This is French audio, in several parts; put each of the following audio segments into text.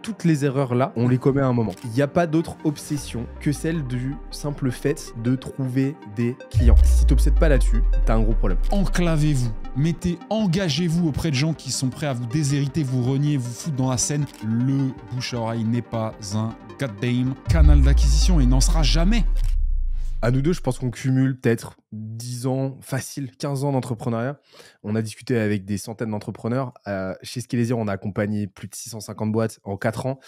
toutes les erreurs là, on les commet à un moment. Il n'y a pas d'autre obsession que celle du simple fait de trouver des clients. Si tu t'obsèdes pas là-dessus, t'as un gros problème. Enclavez-vous, engagez-vous auprès de gens qui sont prêts à vous déshériter, vous renier, vous foutre dans la scène. Le bouche à oreille n'est pas un goddamn canal d'acquisition et il n'en sera jamais. À nous deux, je pense qu'on cumule peut-être 10 ans, facile, 15 ans d'entrepreneuriat. On a discuté avec des centaines d'entrepreneurs. Chez Skelezier, on a accompagné plus de 650 boîtes en 4 ans.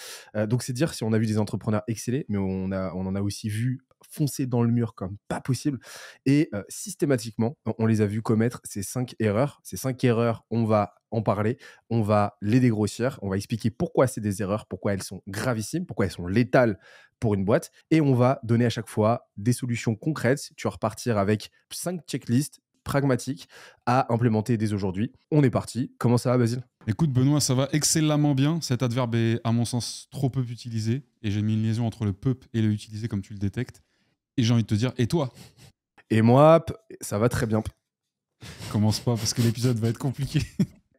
Donc, c'est dire si on a vu des entrepreneurs exceller, mais on en a aussi vu foncer dans le mur comme pas possible. Et systématiquement, on les a vus commettre ces 5 erreurs. Ces 5 erreurs, on va en parler, on va les dégrossir, on va expliquer pourquoi c'est des erreurs, pourquoi elles sont gravissimes, pourquoi elles sont létales pour une boîte. Et on va donner à chaque fois des solutions concrètes. Tu vas repartir avec 5 checklists pragmatiques à implémenter dès aujourd'hui. On est parti. Comment ça va, Basile ? Écoute Benoît, ça va excellemment bien. Cet adverbe est à mon sens trop peu utilisé et j'ai mis une liaison entre le peu et le utilisé comme tu le détectes. Et j'ai envie de te dire, et toi ? Et moi, ça va très bien. Commence pas parce que l'épisode va être compliqué.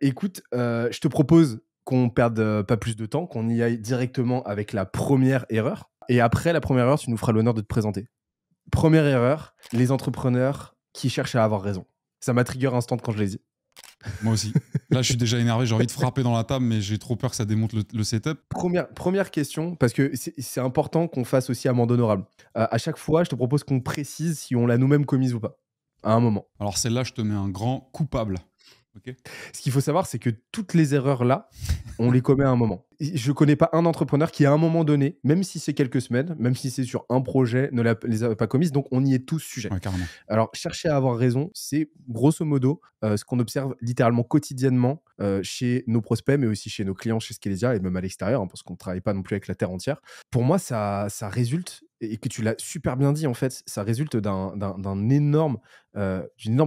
Écoute, je te propose qu'on perde pas plus de temps, qu'on y aille directement avec la première erreur. Et après la première erreur, tu nous feras l'honneur de te présenter. Première erreur, les entrepreneurs qui cherchent à avoir raison. Ça m'a trigger instant quand je l'ai dit. Moi aussi. Là, je suis déjà énervé, j'ai envie de frapper dans la table, mais j'ai trop peur que ça démonte le setup. Première question, parce que c'est important qu'on fasse aussi amende honorable. À chaque fois, je te propose qu'on précise si on l'a nous-mêmes commise ou pas, à un moment. Alors celle-là, je te mets un grand coupable. Okay. Ce qu'il faut savoir, c'est que toutes les erreurs là, on les commet à un moment. Je connais pas un entrepreneur qui, à un moment donné, même si c'est quelques semaines, même si c'est sur un projet, ne les a pas commises. Donc, on y est tous sujets. Ouais, carrément. Alors, chercher à avoir raison, c'est grosso modo ce qu'on observe littéralement quotidiennement chez nos prospects, mais aussi chez nos clients, chez Skelezier et même à l'extérieur, hein, parce qu'on ne travaille pas non plus avec la terre entière. Pour moi, ça résulte, et que tu l'as super bien dit, en fait, ça résulte d'une énorme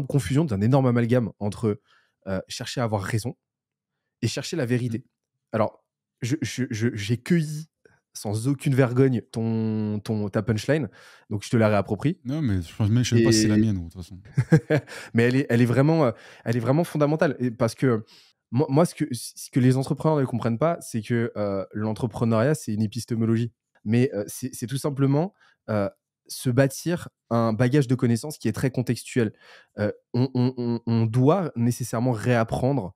confusion, d'un énorme amalgame entre chercher à avoir raison et chercher la vérité. Alors, j'ai cueilli sans aucune vergogne ta punchline, donc je te la réapproprie. Non, mais je sais pas si c'est la mienne, de toute façon. Mais elle est vraiment fondamentale. Parce que moi ce que les entrepreneurs ne comprennent pas, c'est que l'entrepreneuriat, c'est une épistémologie. Mais c'est tout simplement se bâtir un bagage de connaissances qui est très contextuel. On doit nécessairement réapprendre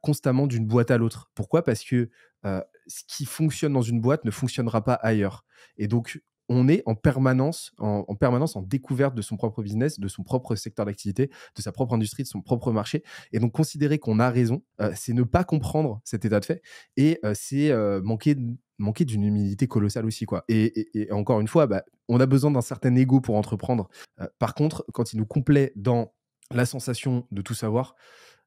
constamment d'une boîte à l'autre. Pourquoi ? Parce que ce qui fonctionne dans une boîte ne fonctionnera pas ailleurs. Et donc, on est en permanence en découverte de son propre business, de son propre secteur d'activité, de sa propre industrie, de son propre marché. Et donc, considérer qu'on a raison, c'est ne pas comprendre cet état de fait et c'est manquer d'une humilité colossale aussi, quoi. Et encore une fois, on a besoin d'un certain ego pour entreprendre. Par contre, quand il nous complaît dans la sensation de tout savoir,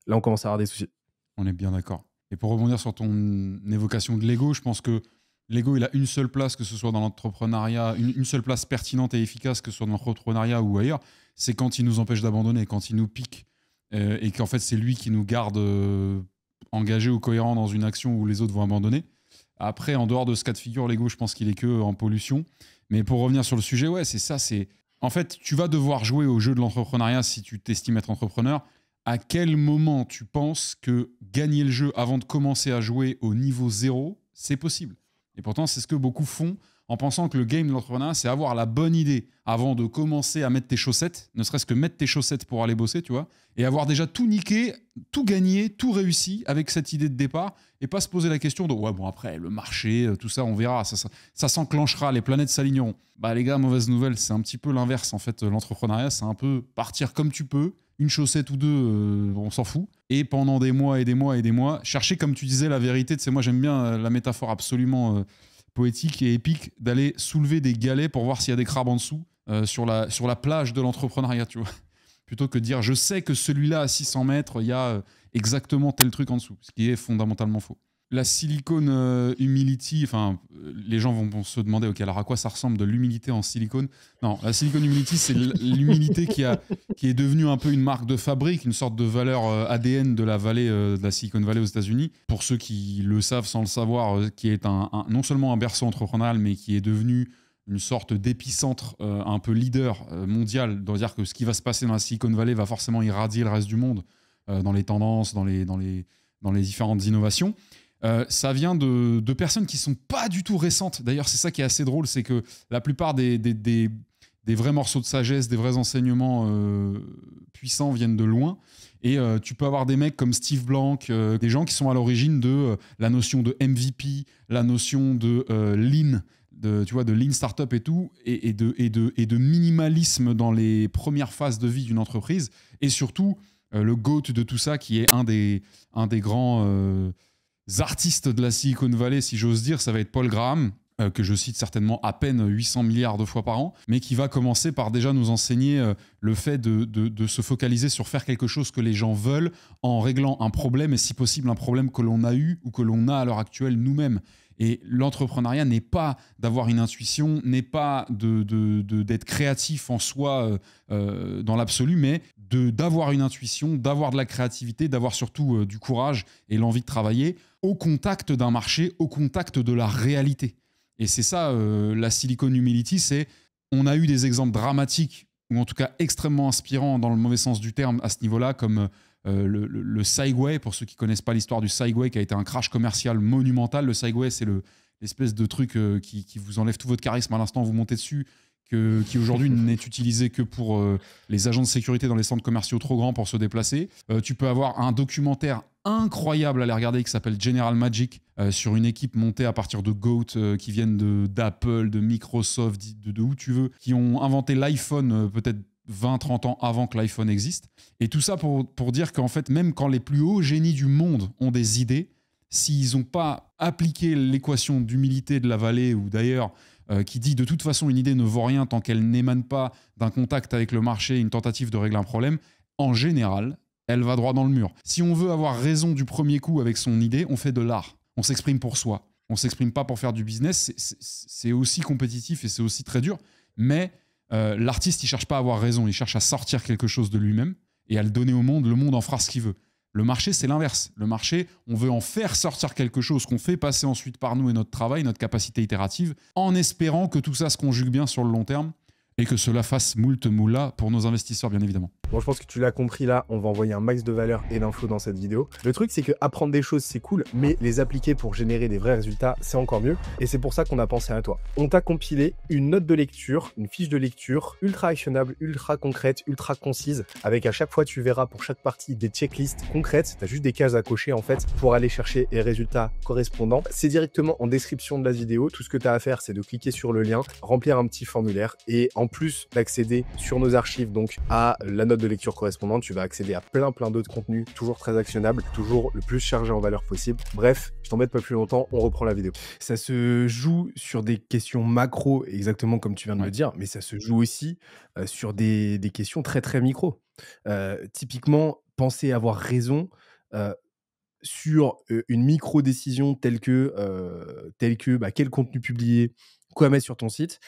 là, on commence à avoir des soucis. On est bien d'accord. Et pour rebondir sur ton évocation de l'ego, je pense que l'ego, il a une seule place, que ce soit dans l'entrepreneuriat, une seule place pertinente et efficace, que ce soit dans l'entrepreneuriat ou ailleurs, c'est quand il nous empêche d'abandonner, quand il nous pique, et qu'en fait, c'est lui qui nous garde engagés ou cohérents dans une action où les autres vont abandonner. Après, en dehors de ce cas de figure, l'ego, je pense qu'il est que en pollution. Mais pour revenir sur le sujet, ouais, c'est ça. En fait, tu vas devoir jouer au jeu de l'entrepreneuriat si tu t'estimes être entrepreneur. À quel moment tu penses que gagner le jeu avant de commencer à jouer au niveau 0, c'est possible ? Et pourtant, c'est ce que beaucoup font en pensant que le game de l'entrepreneuriat, c'est avoir la bonne idée avant de commencer à mettre tes chaussettes, ne serait-ce que mettre tes chaussettes pour aller bosser, tu vois, et avoir déjà tout niqué, tout gagné, tout réussi avec cette idée de départ, et pas se poser la question de « ouais, bon, après, le marché, tout ça, on verra, ça s'enclenchera, les planètes s'aligneront ». Bah les gars, mauvaise nouvelle, c'est un petit peu l'inverse, en fait. L'entrepreneuriat, c'est un peu partir comme tu peux, une chaussette ou deux, on s'en fout. Et pendant des mois et des mois et des mois, chercher, comme tu disais, la vérité. Tu sais, moi, j'aime bien la métaphore absolument poétique et épique d'aller soulever des galets pour voir s'il y a des crabes en dessous sur la plage de l'entrepreneuriat, tu vois. Plutôt que de dire, je sais que celui-là, à 600 mètres, il y a exactement tel truc en dessous, ce qui est fondamentalement faux. La silicone humility, enfin, les gens vont se demander, ok, alors à quoi ça ressemble de l'humilité en silicone ? Non, la silicone humility, c'est l'humilité qui est devenue un peu une marque de fabrique, une sorte de valeur ADN de la vallée, de la Silicon Valley aux États-Unis. Pour ceux qui le savent sans le savoir, qui est non seulement un berceau entrepreneurial, mais qui est devenu une sorte d'épicentre un peu leader mondial, dans dire que ce qui va se passer dans la Silicon Valley va forcément irradier le reste du monde dans les tendances, dans les différentes innovations. Ça vient de personnes qui sont pas du tout récentes. D'ailleurs, c'est ça qui est assez drôle, c'est que la plupart des vrais morceaux de sagesse, des vrais enseignements puissants viennent de loin. Et tu peux avoir des mecs comme Steve Blank, des gens qui sont à l'origine de la notion de MVP, la notion de Lean, tu vois, de Lean Startup et tout, et de minimalisme dans les premières phases de vie d'une entreprise. Et surtout, le GOAT de tout ça, qui est un des grands artistes de la Silicon Valley, si j'ose dire, ça va être Paul Graham, que je cite certainement à peine 800 milliards de fois par an, mais qui va commencer par déjà nous enseigner le fait de se focaliser sur faire quelque chose que les gens veulent en réglant un problème, et si possible un problème que l'on a eu ou que l'on a à l'heure actuelle nous-mêmes. Et l'entrepreneuriat n'est pas d'avoir une intuition, n'est pas d'être créatif en soi dans l'absolu, mais d'avoir une intuition, d'avoir de la créativité, d'avoir surtout du courage et l'envie de travailler au contact d'un marché, au contact de la réalité. Et c'est ça, la Silicon Humility, c'est on a eu des exemples dramatiques, ou en tout cas extrêmement inspirants dans le mauvais sens du terme à ce niveau-là, comme le Segway, pour ceux qui ne connaissent pas l'histoire du Segway, qui a été un crash commercial monumental. Le Segway, c'est l'espèce de truc qui vous enlève tout votre charisme à l'instant où vous montez dessus, qui aujourd'hui n'est utilisé que pour les agents de sécurité dans les centres commerciaux trop grands pour se déplacer. Tu peux avoir un documentaire incroyable à aller regarder qui s'appelle General Magic, sur une équipe montée à partir de GOAT qui viennent d'Apple, de Microsoft, de où tu veux, qui ont inventé l'iPhone peut-être 20-30 ans avant que l'iPhone existe. Et tout ça pour dire qu'en fait, même quand les plus hauts génies du monde ont des idées, s'ils n'ont pas appliqué l'équation d'humilité de la vallée ou d'ailleurs, qui dit de toute façon une idée ne vaut rien tant qu'elle n'émane pas d'un contact avec le marché, une tentative de régler un problème, en général, elle va droit dans le mur. Si on veut avoir raison du premier coup avec son idée, on fait de l'art. On s'exprime pour soi. On ne s'exprime pas pour faire du business. C'est aussi compétitif et c'est aussi très dur. Mais l'artiste, il ne cherche pas à avoir raison. Il cherche à sortir quelque chose de lui-même et à le donner au monde. Le monde en fera ce qu'il veut. Le marché, c'est l'inverse. Le marché, on veut en faire sortir quelque chose qu'on fait passer ensuite par nous et notre travail, notre capacité itérative, en espérant que tout ça se conjugue bien sur le long terme et que cela fasse moult moula pour nos investisseurs, bien évidemment. Bon, je pense que tu l'as compris là, on va envoyer un max de valeur et d'infos dans cette vidéo. Le truc, c'est que apprendre des choses, c'est cool, mais les appliquer pour générer des vrais résultats, c'est encore mieux. Et c'est pour ça qu'on a pensé à toi. On t'a compilé une note de lecture, une fiche de lecture ultra actionnable, ultra concrète, ultra concise, avec à chaque fois, tu verras pour chaque partie des checklists concrètes. Tu as juste des cases à cocher en fait pour aller chercher les résultats correspondants. C'est directement en description de la vidéo. Tout ce que tu as à faire, c'est de cliquer sur le lien, remplir un petit formulaire et en plus d'accéder sur nos archives donc à la note de lecture correspondante, tu vas accéder à plein d'autres contenus, toujours très actionnables, toujours le plus chargé en valeur possible. Bref, je t'embête pas plus longtemps, on reprend la vidéo. Ça se joue sur des questions macro, exactement comme tu viens de le dire, mais ça se joue aussi sur des questions très micro. Typiquement, penser avoir raison sur une micro-décision telle que quel contenu publier, quoi mettre sur ton site.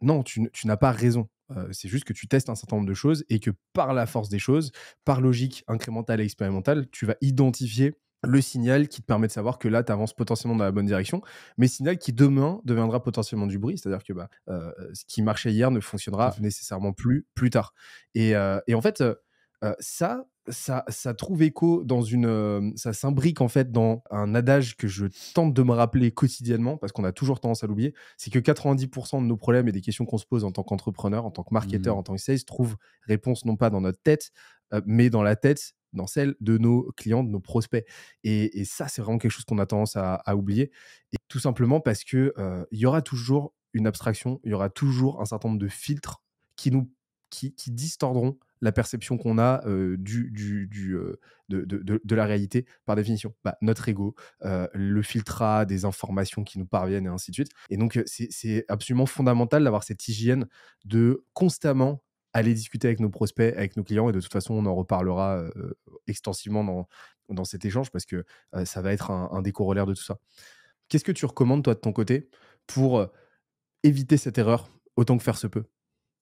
Non, tu n'as pas raison. C'est juste que tu testes un certain nombre de choses et que par la force des choses, par logique incrémentale et expérimentale, tu vas identifier le signal qui te permet de savoir que là, tu avances potentiellement dans la bonne direction, mais signal qui demain deviendra potentiellement du bruit, c'est-à-dire que ce qui marchait hier ne fonctionnera nécessairement plus tard. Et en fait, ça trouve écho dans ça s'imbrique en fait dans un adage que je tente de me rappeler quotidiennement parce qu'on a toujours tendance à l'oublier, c'est que 90% de nos problèmes et des questions qu'on se pose en tant qu'entrepreneur, en tant que marketeur, en tant que sales, trouvent réponse non pas dans notre tête, mais dans la tête, dans celle de nos clients, de nos prospects. Et ça, c'est vraiment quelque chose qu'on a tendance à oublier. Et tout simplement parce que il y aura toujours une abstraction, il y aura toujours un certain nombre de filtres qui distordront la perception qu'on a de la réalité par définition. Notre ego, le filtrat des informations qui nous parviennent et ainsi de suite. Et donc, c'est absolument fondamental d'avoir cette hygiène de constamment aller discuter avec nos prospects, avec nos clients. Et de toute façon, on en reparlera extensivement dans cet échange parce que ça va être un des corollaires de tout ça. Qu'est-ce que tu recommandes, toi, de ton côté, pour éviter cette erreur autant que faire se peut?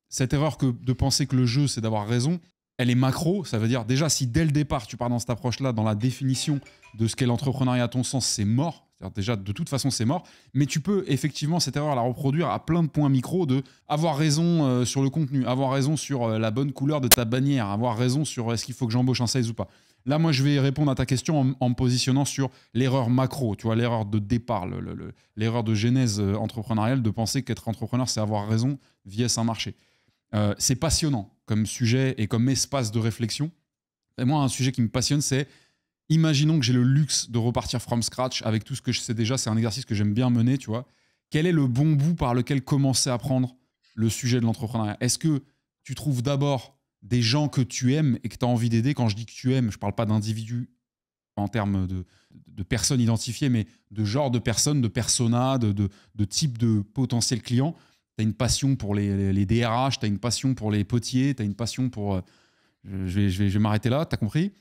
Cette erreur de penser que le jeu, c'est d'avoir raison, elle est macro. Ça veut dire, déjà, si dès le départ, tu pars dans cette approche-là, dans la définition de ce qu'est l'entrepreneuriat à ton sens, c'est mort. C'est-à-dire, déjà, de toute façon, c'est mort. Mais tu peux effectivement, cette erreur, la reproduire à plein de points micro de avoir raison sur le contenu, avoir raison sur la bonne couleur de ta bannière, avoir raison sur est-ce qu'il faut que j'embauche un sales ou pas. Là, moi, je vais répondre à ta question en me positionnant sur l'erreur macro, tu vois, l'erreur de départ, l'erreur de genèse entrepreneuriale de penser qu'être entrepreneur, c'est avoir raison via un marché. C'est passionnant comme sujet et comme espace de réflexion. Et moi, un sujet qui me passionne, c'est imaginons que j'ai le luxe de repartir from scratch avec tout ce que je sais déjà. C'est un exercice que j'aime bien mener, tu vois. Quel est le bon bout par lequel commencer à prendre le sujet de l'entrepreneuriat? Est-ce que tu trouves d'abord des gens que tu aimes et que tu as envie d'aider? Quand je dis que tu aimes, je ne parle pas d'individus en termes de personnes identifiées, mais de genre de personnes, de personas, de type de potentiel client. Tu as une passion pour les DRH, tu as une passion pour les potiers, tu as une passion pour... je vais m'arrêter là, tu as compris?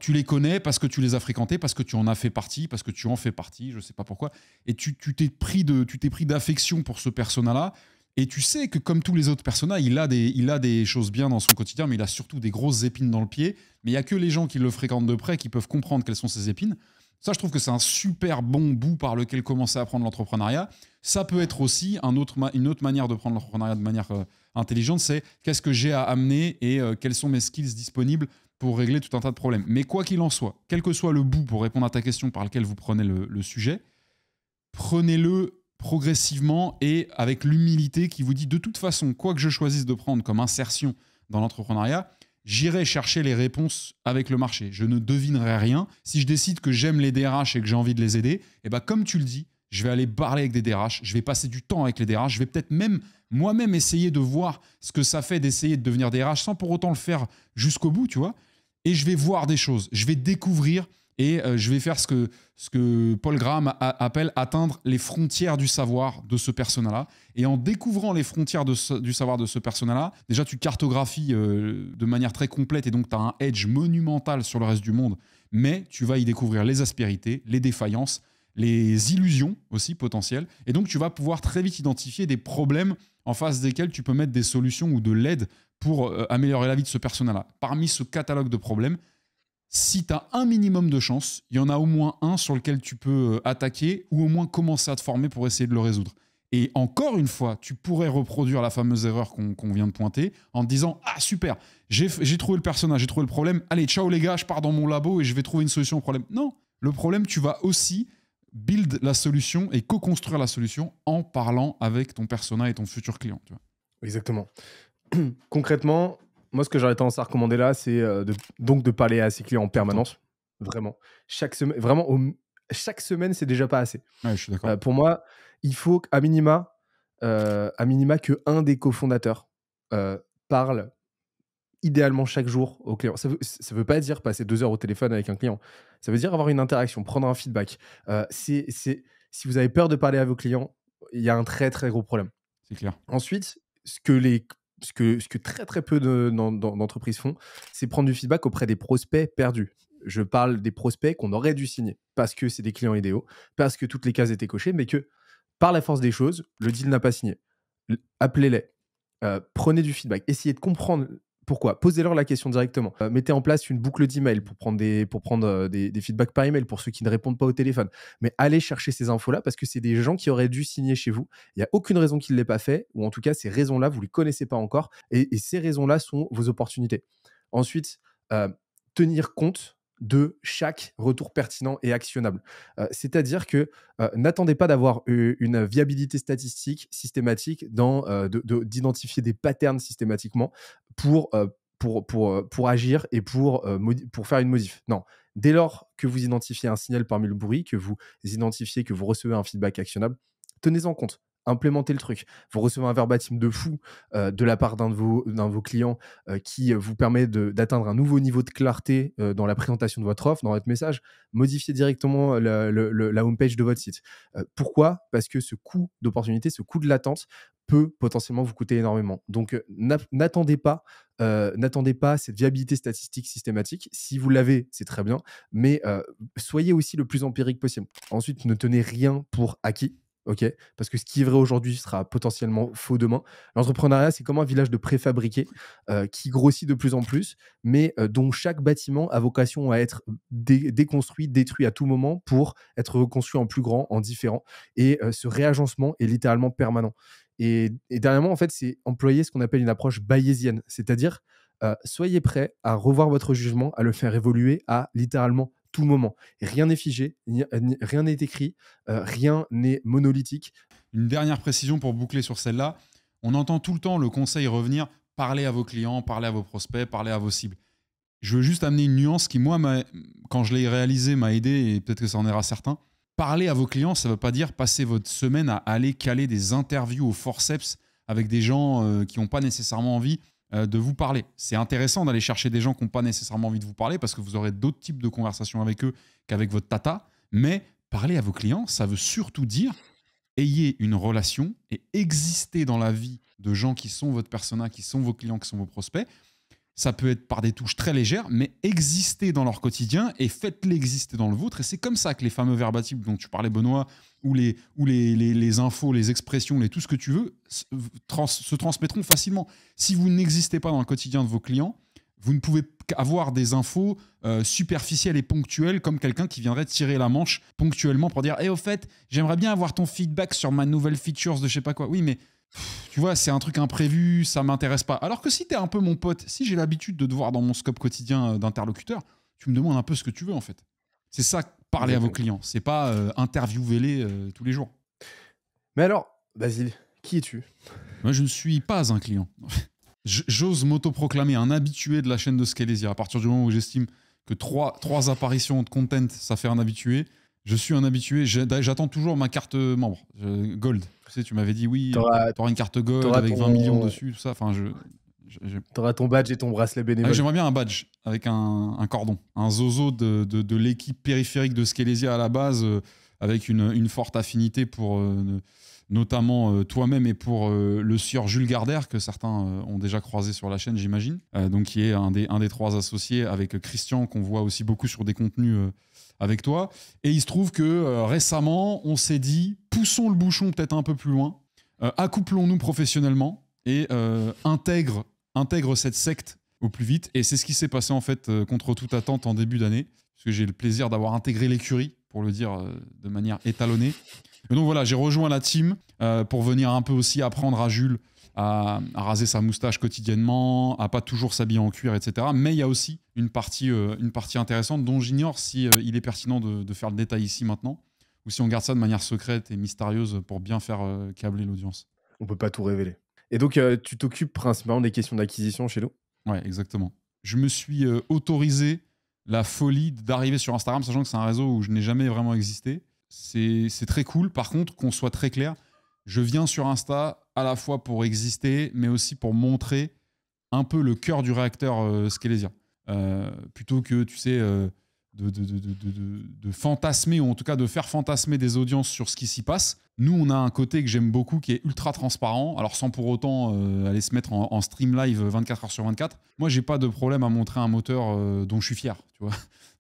Tu les connais parce que tu les as fréquentés, parce que tu en as fait partie, parce que tu en fais partie, je ne sais pas pourquoi. Et tu t'es pris d'affection pour ce persona-là. Et tu sais que comme tous les autres personnages, il a des choses bien dans son quotidien, mais il a surtout des grosses épines dans le pied. Mais il n'y a que les gens qui le fréquentent de près qui peuvent comprendre quelles sont ces épines. Ça, je trouve que c'est un super bon bout par lequel commencer à prendre l'entrepreneuriat. Ça peut être aussi une autre manière de prendre l'entrepreneuriat de manière intelligente, c'est qu'est-ce que j'ai à amener et quels sont mes skills disponibles pour régler tout un tas de problèmes. Mais quoi qu'il en soit, quel que soit le bout pour répondre à ta question par lequel vous prenez le sujet, prenez-le progressivement et avec l'humilité qui vous dit de toute façon, quoi que je choisisse de prendre comme insertion dans l'entrepreneuriat, j'irai chercher les réponses avec le marché. Je ne devinerai rien. Si je décide que j'aime les DRH et que j'ai envie de les aider, et ben comme tu le dis, je vais aller parler avec des DRH, je vais passer du temps avec les DRH, je vais peut-être même moi-même essayer de voir ce que ça fait d'essayer de devenir DRH sans pour autant le faire jusqu'au bout, tu vois. Et je vais voir des choses, je vais découvrir et je vais faire ce que Paul Graham appelle atteindre les frontières du savoir de ce persona-là. Et en découvrant les frontières du savoir de ce persona-là, déjà tu cartographies de manière très complète et donc tu as un edge monumental sur le reste du monde, mais tu vas y découvrir les aspérités, les défaillances, les illusions aussi potentielles. Et donc tu vas pouvoir très vite identifier des problèmes en face desquels tu peux mettre des solutions ou de l'aide pour améliorer la vie de ce persona-là. Parmi ce catalogue de problèmes, si tu as un minimum de chance, il y en a au moins un sur lequel tu peux attaquer ou au moins commencer à te former pour essayer de le résoudre. Et encore une fois, tu pourrais reproduire la fameuse erreur qu'on vient de pointer en te disant « Ah super, j'ai trouvé le personnage, j'ai trouvé le problème. Allez, ciao les gars, je pars dans mon labo et je vais trouver une solution au problème. » Non, le problème, tu vas aussi build la solution et co-construire la solution en parlant avec ton persona et ton futur client. Tu vois. Exactement. Concrètement, moi, ce que j'aurais tendance à recommander là, c'est de parler à ses clients en permanence. Vraiment. Chaque semaine, c'est déjà pas assez. Ouais, je suis d'accord. Pour moi, il faut qu'à minima, que un des cofondateurs parle idéalement chaque jour au client. Ça veut pas dire passer 2 heures au téléphone avec un client. Ça veut dire avoir une interaction, prendre un feedback. Si vous avez peur de parler à vos clients, il y a un très, très gros problème. C'est clair. Ensuite, ce que très, très peu d'entreprises font, c'est prendre du feedback auprès des prospects perdus. Je parle des prospects qu'on aurait dû signer parce que c'est des clients idéaux, parce que toutes les cases étaient cochées, mais que par la force des choses, le deal n'a pas signé. Appelez-les, prenez du feedback, essayez de comprendre pourquoi. Posez-leur la question directement. Mettez en place une boucle d'email pour prendre des feedbacks par email pour ceux qui ne répondent pas au téléphone. Mais allez chercher ces infos-là parce que c'est des gens qui auraient dû signer chez vous. Il n'y a aucune raison qu'ils ne l'aient pas fait, ou en tout cas, ces raisons-là, vous ne les connaissez pas encore. Et ces raisons-là sont vos opportunités. Ensuite, tenir compte de chaque retour pertinent et actionnable. C'est-à-dire que n'attendez pas d'avoir une viabilité statistique systématique d'identifier des patterns systématiquement pour agir et pour faire une modif. Non. Dès lors que vous identifiez un signal parmi le bruit, que vous identifiez que vous recevez un feedback actionnable, tenez-en compte. Implémentez le truc. Vous recevez un verbatim de fou de la part d'un de vos clients qui vous permet d'atteindre un nouveau niveau de clarté dans la présentation de votre offre, dans votre message. Modifiez directement la homepage de votre site. Pourquoi ? Parce que ce coût d'opportunité, ce coût de latence peut potentiellement vous coûter énormément. Donc, n'attendez pas cette viabilité statistique systématique. Si vous l'avez, c'est très bien, mais soyez aussi le plus empirique possible. Ensuite, ne tenez rien pour acquis. Ok, parce que ce qui est vrai aujourd'hui sera potentiellement faux demain. L'entrepreneuriat, c'est comme un village de préfabriqués qui grossit de plus en plus, mais dont chaque bâtiment a vocation à être déconstruit, détruit à tout moment pour être reconstruit en plus grand, en différent. Et ce réagencement est littéralement permanent. Et dernièrement, en fait, c'est employer ce qu'on appelle une approche bayésienne, c'est-à-dire soyez prêts à revoir votre jugement, à le faire évoluer à littéralement tout moment. Rien n'est figé, rien n'est écrit, rien n'est monolithique. Une dernière précision pour boucler sur celle-là. On entend tout le temps le conseil revenir, parlez à vos clients, parlez à vos prospects, parlez à vos cibles. Je veux juste amener une nuance qui, moi, quand je l'ai réalisé, m'a aidé, et peut-être que ça en aidera certains. Parler à vos clients, ça ne veut pas dire passer votre semaine à aller caler des interviews au forceps avec des gens qui n'ont pas nécessairement envie de vous parler. C'est intéressant d'aller chercher des gens qui n'ont pas nécessairement envie de vous parler parce que vous aurez d'autres types de conversations avec eux qu'avec votre tata. Mais parler à vos clients, ça veut surtout dire ayez une relation et existez dans la vie de gens qui sont votre persona, qui sont vos clients, qui sont vos prospects. Ça peut être par des touches très légères, mais existez dans leur quotidien et faites-les exister dans le vôtre. Et c'est comme ça que les fameux verbatim dont tu parlais, Benoît, ou les infos, les expressions, tout ce que tu veux, se transmettront facilement. Si vous n'existez pas dans le quotidien de vos clients, vous ne pouvez avoir des infos superficielles et ponctuelles comme quelqu'un qui viendrait tirer la manche ponctuellement pour dire « au fait, j'aimerais bien avoir ton feedback sur ma nouvelle features de je sais pas quoi. » Oui, mais tu vois, c'est un truc imprévu, ça m'intéresse pas. Alors que si tu es un peu mon pote, si j'ai l'habitude de te voir dans mon scope quotidien d'interlocuteur, tu me demandes un peu ce que tu veux en fait. C'est ça, parler à vos clients. C'est pas interviewer-les tous les jours. Mais alors, Basile, qui es-tu? Moi, je ne suis pas un client. J'ose m'autoproclamer un habitué de la chaîne de Scalesia. À partir du moment où j'estime que trois apparitions de content, ça fait un habitué. Je suis un habitué. J'attends toujours ma carte membre. Gold. Tu sais, tu m'avais dit oui, t'auras une carte Gold avec 20 millions dessus, tout ça. Enfin, t'auras ton badge et ton bracelet bénévole. J'aimerais bien un badge avec un cordon. Un zozo de l'équipe périphérique de Scalesia à la base, avec une forte affinité pour... notamment toi-même et pour le sieur Jules Gardère, que certains ont déjà croisé sur la chaîne, j'imagine, donc qui est un des trois associés, avec Christian, qu'on voit aussi beaucoup sur des contenus avec toi. Et il se trouve que récemment, on s'est dit, poussons le bouchon peut-être un peu plus loin, accouplons-nous professionnellement et intègre cette secte au plus vite. Et c'est ce qui s'est passé en fait contre toute attente en début d'année, parce que j'ai le plaisir d'avoir intégré l'écurie, pour le dire de manière étalonnée. Et donc voilà, j'ai rejoint la team pour venir un peu aussi apprendre à Jules à raser sa moustache quotidiennement, à pas toujours s'habiller en cuir, etc. Mais il y a aussi une partie intéressante dont j'ignore si il est pertinent de faire le détail ici maintenant, ou si on garde ça de manière secrète et mystérieuse pour bien faire câbler l'audience. On peut pas tout révéler. Et donc, tu t'occupes principalement des questions d'acquisition chez nous? Ouais, exactement. Je me suis autorisé la folie d'arriver sur Instagram, sachant que c'est un réseau où je n'ai jamais vraiment existé. C'est très cool. Par contre, qu'on soit très clair, je viens sur Insta à la fois pour exister, mais aussi pour montrer un peu le cœur du réacteur Scalesia. Plutôt que, tu sais, de fantasmer, ou en tout cas de faire fantasmer des audiences sur ce qui s'y passe. Nous, on a un côté que j'aime beaucoup qui est ultra transparent, alors sans pour autant aller se mettre en stream live 24 heures sur 24. Moi, j'ai pas de problème à montrer un moteur dont je suis fier, tu vois.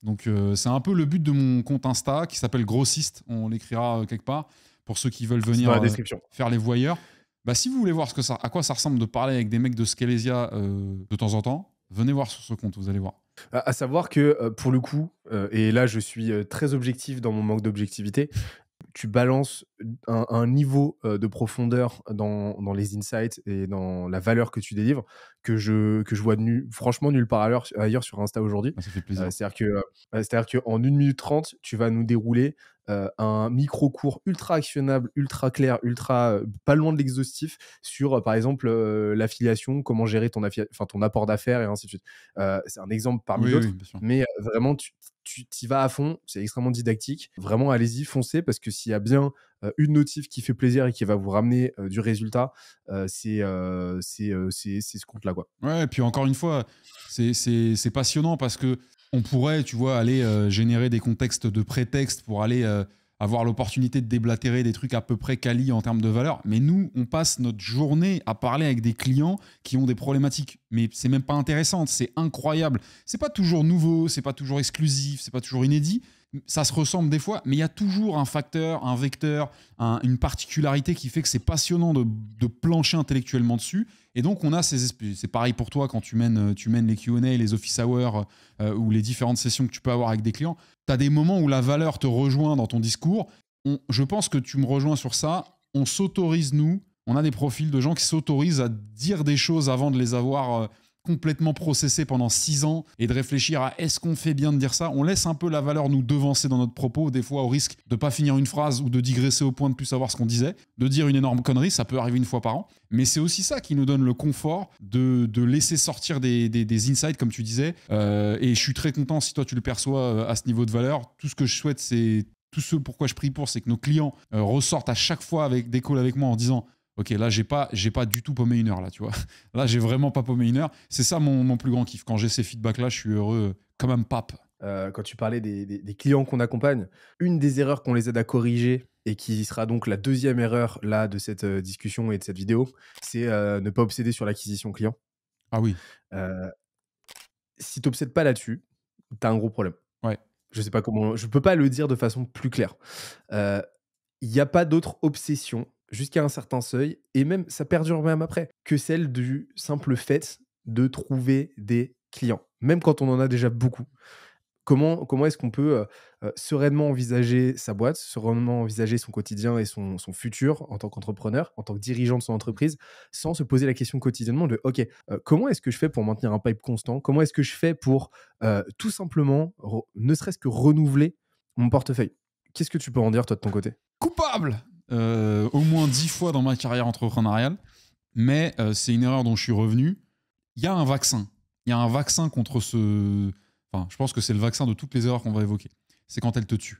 Donc, c'est un peu le but de mon compte Insta qui s'appelle Grossiste. On l'écrira quelque part pour ceux qui veulent venir dans la description. Faire les voyeurs. Bah, si vous voulez voir à quoi ça ressemble de parler avec des mecs de Scalesia de temps en temps, venez voir sur ce compte, vous allez voir. À savoir que pour le coup, et là je suis très objectif dans mon manque d'objectivité, tu balances un niveau de profondeur dans les insights et dans la valeur que tu délivres que je vois franchement nulle part ailleurs sur Insta aujourd'hui. Ça fait plaisir. C'est-à-dire qu'en 1 minute 30, tu vas nous dérouler un micro-cours ultra actionnable, ultra clair, pas loin de l'exhaustif sur, par exemple, l'affiliation, comment gérer ton apport d'affaires et ainsi de suite. C'est un exemple parmi d'autres, mais vraiment, tu t'y vas à fond, c'est extrêmement didactique. Vraiment, allez-y, foncez, parce que s'il y a bien une notif qui fait plaisir et qui va vous ramener du résultat, c'est ce compte-là, quoi. Ouais, et puis encore une fois, c'est passionnant parce que on pourrait, tu vois, aller générer des contextes de prétexte pour aller avoir l'opportunité de déblatérer des trucs à peu près quali en termes de valeur. Mais nous, on passe notre journée à parler avec des clients qui ont des problématiques. Mais c'est même pas intéressant, c'est incroyable. C'est pas toujours nouveau, c'est pas toujours exclusif, c'est pas toujours inédit. Ça se ressemble des fois, mais il y a toujours un facteur, un vecteur, une particularité qui fait que c'est passionnant de plancher intellectuellement dessus. Et donc, on a c'est pareil pour toi quand tu mènes les Q&A, les office hours ou les différentes sessions que tu peux avoir avec des clients. Tu as des moments où la valeur te rejoint dans ton discours. Je pense que tu me rejoins sur ça. On s'autorise, nous, on a des profils de gens qui s'autorisent à dire des choses avant de les avoir complètement processer pendant 6 ans et de réfléchir à est-ce qu'on fait bien de dire ça. On laisse un peu la valeur nous devancer dans notre propos, des fois au risque de pas finir une phrase ou de digresser au point de plus savoir ce qu'on disait, de dire une énorme connerie, ça peut arriver une fois par an. Mais c'est aussi ça qui nous donne le confort de laisser sortir des insights, comme tu disais. Et je suis très content si toi tu le perçois à ce niveau de valeur. Tout ce que je souhaite, c'est tout ce pourquoi je prie pour, c'est que nos clients ressortent à chaque fois avec des calls avec moi en disant ok, là, j'ai pas du tout paumé une heure, là, tu vois. Là, j'ai vraiment pas paumé une heure. C'est ça mon plus grand kiff. Quand j'ai ces feedbacks-là, je suis heureux comme un pape. Quand tu parlais des clients qu'on accompagne, une des erreurs qu'on les aide à corriger et qui sera donc la deuxième erreur là de cette discussion et de cette vidéo, c'est ne pas obséder sur l'acquisition client. Ah oui, Euh, Si tu n'obsèdes pas là-dessus, tu as un gros problème. ouais. Je sais pas comment, je peux pas le dire de façon plus claire. Il n'y a pas d'autre obsession jusqu'à un certain seuil, et même ça perdure même après, que celle du simple fait de trouver des clients, même quand on en a déjà beaucoup. Comment est-ce qu'on peut sereinement envisager sa boîte, sereinement envisager son quotidien et son futur en tant qu'entrepreneur, en tant que dirigeant de son entreprise, sans se poser la question quotidiennement de OK, comment est-ce que je fais pour maintenir un pipe constant? Comment est-ce que je fais pour tout simplement, ne serait-ce que renouveler mon portefeuille? Qu'est-ce que tu peux en dire, toi, de ton côté? Coupable au moins 10 fois dans ma carrière entrepreneuriale, mais c'est une erreur dont je suis revenu. Il y a un vaccin. Il y a un vaccin contre ce... Enfin, je pense que c'est le vaccin de toutes les erreurs qu'on va évoquer. C'est quand elle te tue.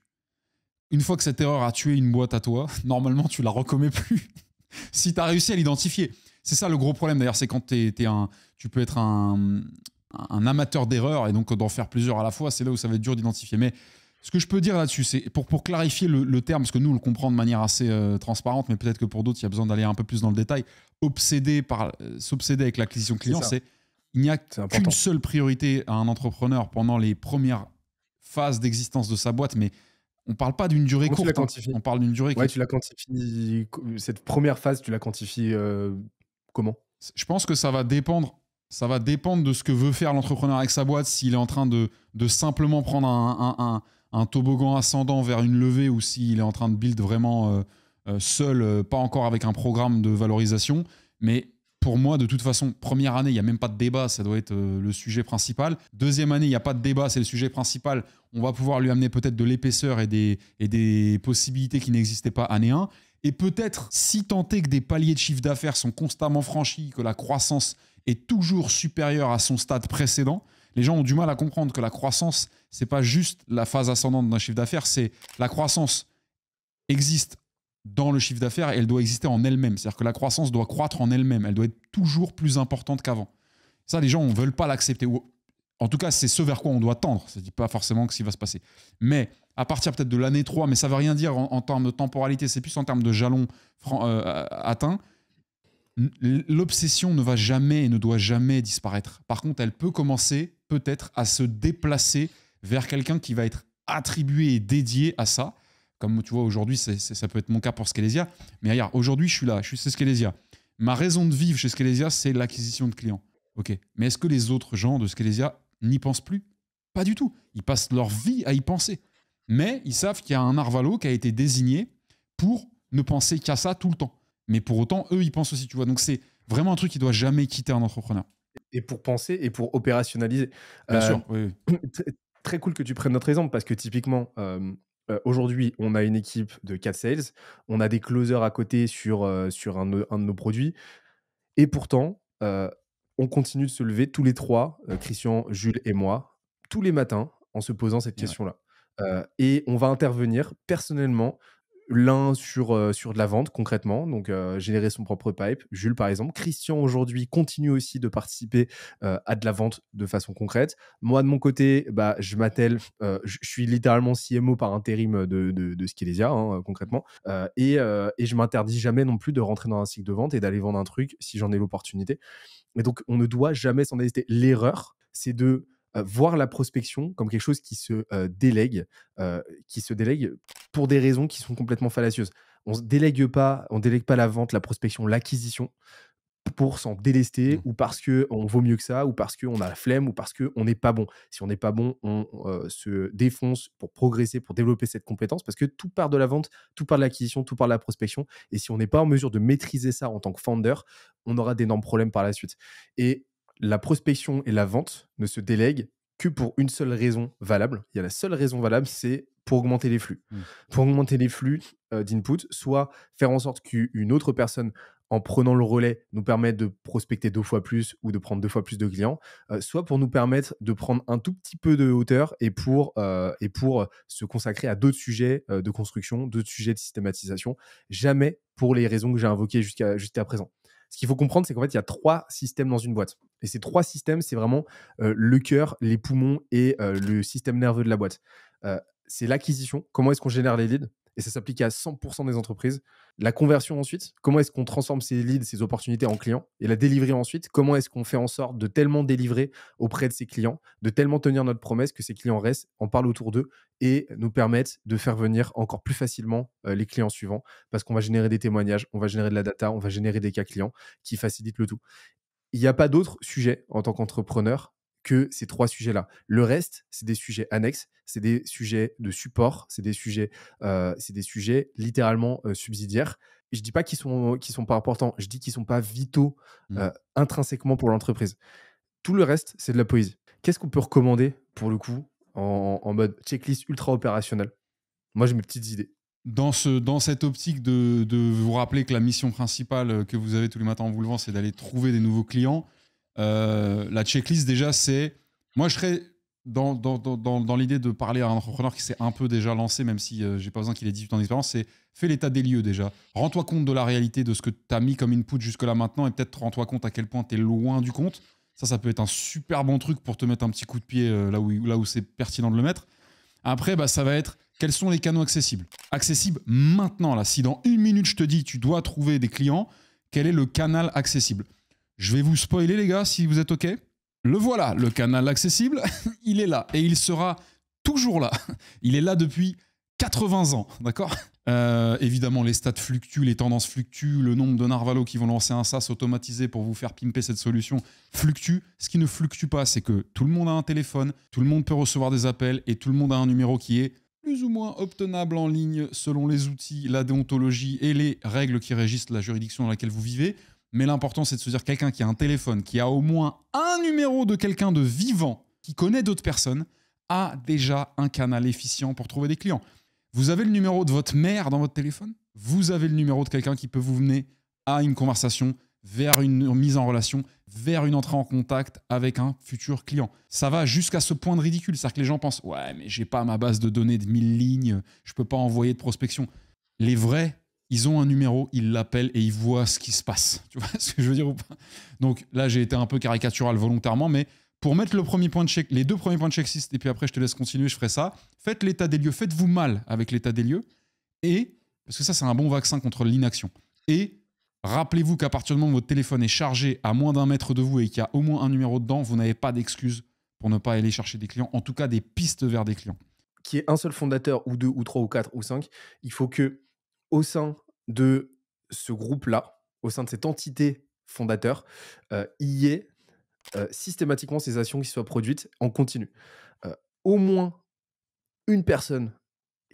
Une fois que cette erreur a tué une boîte à toi, normalement, tu la recommets plus. Si tu as réussi à l'identifier. C'est ça le gros problème, d'ailleurs, c'est quand tu peux être un amateur d'erreurs et donc d'en faire plusieurs à la fois, c'est là où ça va être dur d'identifier. Mais ce que je peux dire là-dessus, c'est pour clarifier le terme, parce que nous, on le comprend de manière assez transparente, mais peut-être que pour d'autres, il y a besoin d'aller un peu plus dans le détail. S'obséder avec l'acquisition client, il n'y a qu'une seule priorité à un entrepreneur pendant les premières phases d'existence de sa boîte, mais on ne parle pas d'une durée courte. On parle d'une durée tu la quantifies. Cette première phase, tu la quantifies comment? Je pense que ça va dépendre de ce que veut faire l'entrepreneur avec sa boîte, s'il est en train de simplement prendre un toboggan ascendant vers une levée ou s'il est en train de build vraiment seul, pas encore avec un programme de valorisation. Mais pour moi, de toute façon, première année, il n'y a même pas de débat, ça doit être le sujet principal. Deuxième année, il n'y a pas de débat, c'est le sujet principal. On va pouvoir lui amener peut-être de l'épaisseur et des possibilités qui n'existaient pas année 1. Et peut-être, si tant est que des paliers de chiffre d'affaires sont constamment franchis, que la croissance est toujours supérieure à son stade précédent, les gens ont du mal à comprendre que la croissance, ce n'est pas juste la phase ascendante d'un chiffre d'affaires, c'est la croissance existe dans le chiffre d'affaires et elle doit exister en elle-même. C'est-à-dire que la croissance doit croître en elle-même. Elle doit être toujours plus importante qu'avant. Ça, les gens ne veulent pas l'accepter. En tout cas, c'est ce vers quoi on doit tendre. Ça ne dit pas forcément ce qui va se passer. Mais à partir peut-être de l'année 3, mais ça ne veut rien dire en termes de temporalité, c'est plus en termes de jalons atteints, l'obsession ne va jamais et ne doit jamais disparaître. Par contre, elle peut commencer peut-être à se déplacer vers quelqu'un qui va être attribué et dédié à ça. Comme tu vois, aujourd'hui, ça peut être mon cas pour Scalesia. Mais regarde, aujourd'hui, je suis là, je suis chez Scalesia. Ma raison de vivre chez Scalesia, c'est l'acquisition de clients. Ok. Mais est-ce que les autres gens de Scalesia n'y pensent plus? Pas du tout. Ils passent leur vie à y penser. Mais ils savent qu'il y a un Arvalo qui a été désigné pour ne penser qu'à ça tout le temps. Mais pour autant, eux, ils pensent aussi, tu vois. Donc, c'est vraiment un truc qui ne doit jamais quitter un entrepreneur. Et pour penser et pour opérationnaliser. Bien sûr, oui. Très cool que tu prennes notre exemple parce que typiquement, aujourd'hui, on a une équipe de 4 sales, on a des closers à côté sur un de nos produits. Et pourtant, on continue de se lever tous les 3, Christian, Jules et moi, tous les matins en se posant cette question-là. Et on va intervenir personnellement, l'un sur de la vente concrètement, donc générer son propre pipe. Jules, par exemple. Christian, aujourd'hui, continue aussi de participer à de la vente de façon concrète. Moi, de mon côté, je m'attelle, je suis littéralement CMO par intérim de Scalesia, concrètement. Et je m'interdis jamais non plus de rentrer dans un cycle de vente et d'aller vendre un truc si j'en ai l'opportunité. Et donc, on ne doit jamais s'en hésiter. L'erreur, c'est de voir la prospection comme quelque chose qui se délègue pour des raisons qui sont complètement fallacieuses. On ne délègue pas la vente, la prospection, l'acquisition pour s'en délester ou parce qu'on vaut mieux que ça ou parce qu'on a la flemme ou parce qu'on n'est pas bon. Si on n'est pas bon, on se défonce pour progresser, pour développer cette compétence parce que tout part de la vente, tout part de l'acquisition, tout part de la prospection. Et si on n'est pas en mesure de maîtriser ça en tant que founder, on aura d'énormes problèmes par la suite. Et la prospection et la vente ne se délèguent que pour une seule raison valable. Il y a la seule raison valable, c'est pour augmenter les flux. Pour augmenter les flux d'input, soit faire en sorte qu'une autre personne, en prenant le relais, nous permette de prospecter 2 fois plus ou de prendre 2 fois plus de clients, soit pour nous permettre de prendre un tout petit peu de hauteur et pour se consacrer à d'autres sujets de construction, d'autres sujets de systématisation. Jamais pour les raisons que j'ai invoquées jusqu'à présent. Ce qu'il faut comprendre, c'est qu'en fait, il y a 3 systèmes dans une boîte. Et ces 3 systèmes, c'est vraiment le cœur, les poumons et le système nerveux de la boîte. C'est l'acquisition. Comment est-ce qu'on génère les leads? Et ça s'applique à 100% des entreprises. La conversion ensuite. Comment est-ce qu'on transforme ces leads, ces opportunités en clients? Et la delivery ensuite. Comment est-ce qu'on fait en sorte de tellement délivrer auprès de ses clients, de tellement tenir notre promesse que ces clients restent, en parlent autour d'eux et nous permettent de faire venir encore plus facilement les clients suivants parce qu'on va générer des témoignages, on va générer de la data, on va générer des cas clients qui facilitent le tout. Il n'y a pas d'autre sujet en tant qu'entrepreneur que ces 3 sujets-là. Le reste, c'est des sujets annexes, c'est des sujets de support, c'est des sujets littéralement subsidiaires. Je ne dis pas qu'ils sont pas importants, je dis qu'ils ne sont pas vitaux intrinsèquement pour l'entreprise. Tout le reste, c'est de la poésie. Qu'est-ce qu'on peut recommander pour le coup en mode checklist ultra opérationnel? Moi, j'ai mes petites idées. Dans cette optique de vous rappeler que la mission principale que vous avez tous les matins en vous levant, c'est d'aller trouver des nouveaux clients, la checklist, déjà, c'est... Moi, je serais dans l'idée de parler à un entrepreneur qui s'est un peu déjà lancé, même si j'ai pas besoin qu'il ait 18 ans d'expérience, c'est fais l'état des lieux déjà. Rends-toi compte de la réalité de ce que tu as mis comme input jusque-là maintenant et peut-être rends-toi compte à quel point tu es loin du compte. Ça peut être un super bon truc pour te mettre un petit coup de pied là où c'est pertinent de le mettre. Après, ça va être quels sont les canaux accessibles. Accessibles maintenant, là. Si dans 1 minute, je te dis tu dois trouver des clients, quel est le canal accessible? Je vais vous spoiler, les gars, si vous êtes OK. Le voilà, le canal accessible, il est là. Et il sera toujours là. Il est là depuis 80 ans, d'accord? Évidemment, les stats fluctuent, les tendances fluctuent, le nombre de narvalos qui vont lancer un SaaS automatisé pour vous faire pimper cette solution fluctue. Ce qui ne fluctue pas, c'est que tout le monde a un téléphone, tout le monde peut recevoir des appels et tout le monde a un numéro qui est plus ou moins obtenable en ligne selon les outils, la déontologie et les règles qui régissent la juridiction dans laquelle vous vivez. Mais l'important, c'est de se dire quelqu'un qui a un téléphone, qui a au moins un numéro de quelqu'un de vivant, qui connaît d'autres personnes, a déjà un canal efficient pour trouver des clients. Vous avez le numéro de votre mère dans votre téléphone, vous avez le numéro de quelqu'un qui peut vous mener à une conversation, vers une mise en relation, vers une entrée en contact avec un futur client. Ça va jusqu'à ce point de ridicule. C'est-à-dire que les gens pensent « Ouais, mais j'ai pas ma base de données de 1000 lignes, je peux pas envoyer de prospection. » Les vrais, ils ont un numéro, ils l'appellent et ils voient ce qui se passe. Tu vois ce que je veux dire ou pas? Donc là, j'ai été un peu caricatural volontairement, mais pour mettre les 2 premiers points de checklist, et puis après, je te laisse continuer, je ferai ça. Faites l'état des lieux, faites-vous mal avec l'état des lieux, et, parce que ça, c'est un bon vaccin contre l'inaction. Et rappelez-vous qu'à partir du moment où votre téléphone est chargé à moins d'1 mètre de vous et qu'il y a au moins un numéro dedans, vous n'avez pas d'excuse pour ne pas aller chercher des clients, en tout cas des pistes vers des clients. Qu'il y ait un seul fondateur, ou 2, ou 3, ou 4, ou 5, il faut que au sein de ce groupe-là, au sein de cette entité fondateur, il y ait systématiquement ces actions qui soient produites en continu. Au moins une personne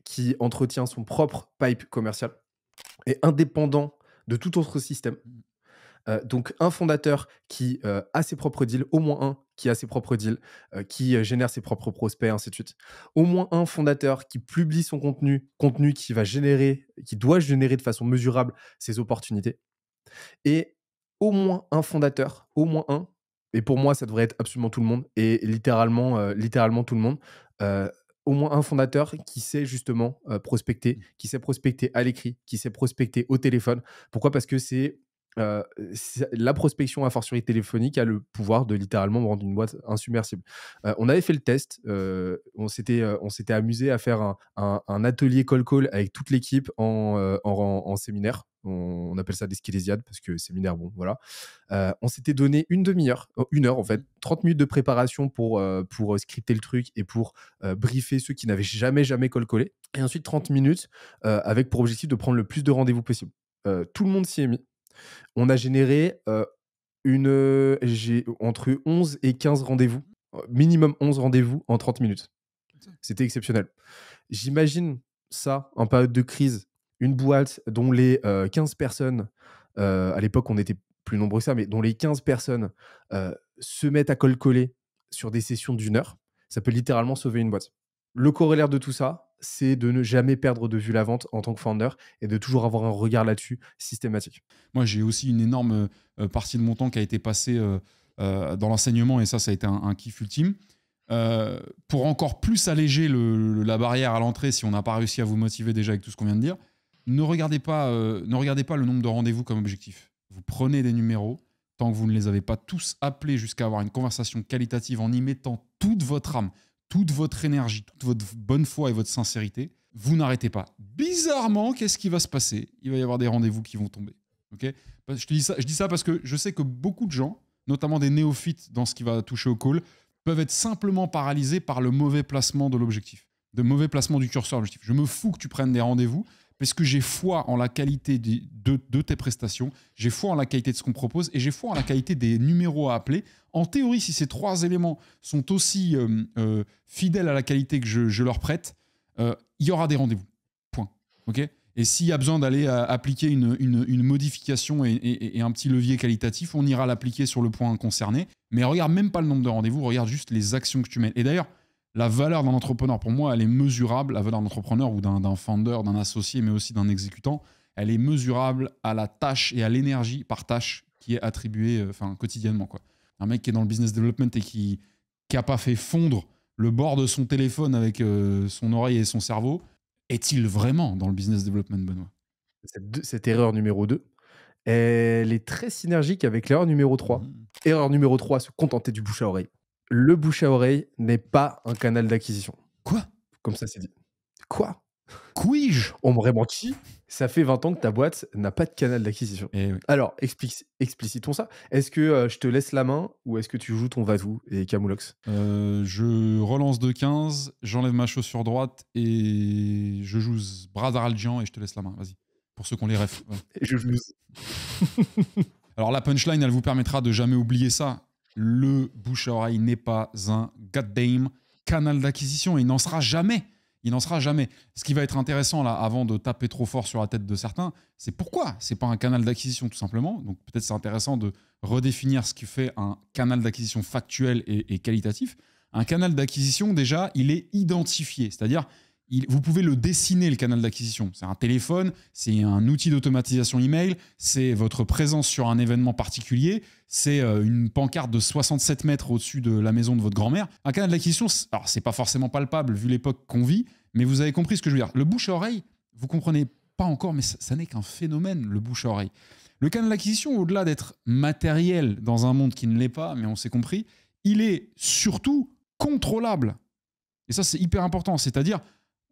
qui entretient son propre pipe commercial et indépendant de tout autre système. Donc un fondateur qui a ses propres deals, au moins un qui a ses propres deals, qui génère ses propres prospects, ainsi de suite. Au moins un fondateur qui publie son contenu qui doit générer de façon mesurable ses opportunités. Et au moins un fondateur, au moins un, et pour moi ça devrait être absolument tout le monde, et littéralement tout le monde, au moins un fondateur qui sait justement prospecter, qui sait prospecter à l'écrit, qui sait prospecter au téléphone. Pourquoi? Parce que c'est la prospection, a fortiori téléphonique, a le pouvoir de littéralement rendre une boîte insubmersible. On avait fait le test, on s'était amusé à faire un atelier call avec toute l'équipe en séminaire. On appelle ça des skélésiades parce que séminaire, bon, voilà. On s'était donné une demi-heure, 1 heure en fait, 30 minutes de préparation pour scripter le truc et pour briefer ceux qui n'avaient jamais call-collé. Et ensuite 30 minutes avec pour objectif de prendre le plus de rendez-vous possible. Tout le monde s'y est mis. On a généré entre 11 et 15 rendez-vous, minimum 11 rendez-vous en 30 minutes. C'était exceptionnel. J'imagine ça en période de crise, une boîte dont les 15 personnes, à l'époque on était plus nombreux que ça, mais dont les 15 personnes se mettent à coller sur des sessions d'1 heure, ça peut littéralement sauver une boîte. Le corollaire de tout ça, c'est de ne jamais perdre de vue la vente en tant que founder et de toujours avoir un regard là-dessus systématique. Moi, j'ai aussi une énorme partie de mon temps qui a été passée dans l'enseignement, et ça a été un kiff ultime. Pour encore plus alléger la barrière à l'entrée, si on n'a pas réussi à vous motiver déjà avec tout ce qu'on vient de dire, ne regardez pas le nombre de rendez-vous comme objectif. Vous prenez des numéros, tant que vous ne les avez pas tous appelés jusqu'à avoir une conversation qualitative en y mettant toute votre âme, toute votre énergie, toute votre bonne foi et votre sincérité, vous n'arrêtez pas. Bizarrement, qu'est-ce qui va se passer? Il va y avoir des rendez-vous qui vont tomber. Okay, je dis ça parce que je sais que beaucoup de gens, notamment des néophytes dans ce qui va toucher au call, peuvent être simplement paralysés par le mauvais placement de l'objectif, le mauvais placement du curseur de l'objectif. Je me fous que tu prennes des rendez-vous parce que j'ai foi en la qualité de tes prestations, j'ai foi en la qualité de ce qu'on propose et j'ai foi en la qualité des numéros à appeler. En théorie, si ces 3 éléments sont aussi fidèles à la qualité que je leur prête, il y aura des rendez-vous. Point. Okay, et s'il y a besoin d'aller appliquer une modification et un petit levier qualitatif, on ira l'appliquer sur le point concerné. Mais regarde même pas le nombre de rendez-vous, regarde juste les actions que tu mets. Et d'ailleurs, la valeur d'un entrepreneur, pour moi, elle est mesurable. La valeur d'un entrepreneur ou d'un founder, d'un associé, mais aussi d'un exécutant, elle est mesurable à la tâche et à l'énergie par tâche qui est attribuée quotidiennement, quoi. Un mec qui est dans le business development et qui n'a pas fait fondre le bord de son téléphone avec son oreille et son cerveau, est-il vraiment dans le business development, Benoît? Cette erreur numéro 2, elle est très synergique avec l'erreur numéro 3. Erreur numéro 3, se contenter du bouche à oreille. Le bouche à oreille n'est pas un canal d'acquisition. Quoi? Comme ça, c'est dit. Quoi? Puis-je? On m'aurait menti. Ça fait 20 ans que ta boîte n'a pas de canal d'acquisition. Oui. Alors, explicitons ça. Est-ce que je te laisse la main ou est-ce que tu joues ton Vatou et Camoulox? Je relance de 15, j'enlève ma chaussure droite et je joue Brazaraldian et je te laisse la main. Vas-y. Pour ceux qui ont les refs. Ouais. Je joue. Alors la punchline, elle vous permettra de jamais oublier ça. Le bouche à oreille n'est pas un goddamn canal d'acquisition. Il n'en sera jamais. Il n'en sera jamais. Ce qui va être intéressant là, avant de taper trop fort sur la tête de certains, c'est pourquoi c'est pas un canal d'acquisition tout simplement. Donc peut-être c'est intéressant de redéfinir ce qui fait un canal d'acquisition factuel et qualitatif. Un canal d'acquisition, déjà, il est identifié. C'est-à-dire, vous pouvez le dessiner, le canal d'acquisition. C'est un téléphone, c'est un outil d'automatisation email, c'est votre présence sur un événement particulier, c'est une pancarte de 67 mètres au-dessus de la maison de votre grand-mère. Un canal d'acquisition, alors c'est pas forcément palpable vu l'époque qu'on vit, mais vous avez compris ce que je veux dire. Le bouche à oreille, vous comprenez pas encore, mais ça n'est qu'un phénomène, le bouche à oreille. Le canal d'acquisition, au-delà d'être matériel dans un monde qui ne l'est pas, mais on s'est compris, il est surtout contrôlable. Et ça, c'est hyper important. C'est-à-dire,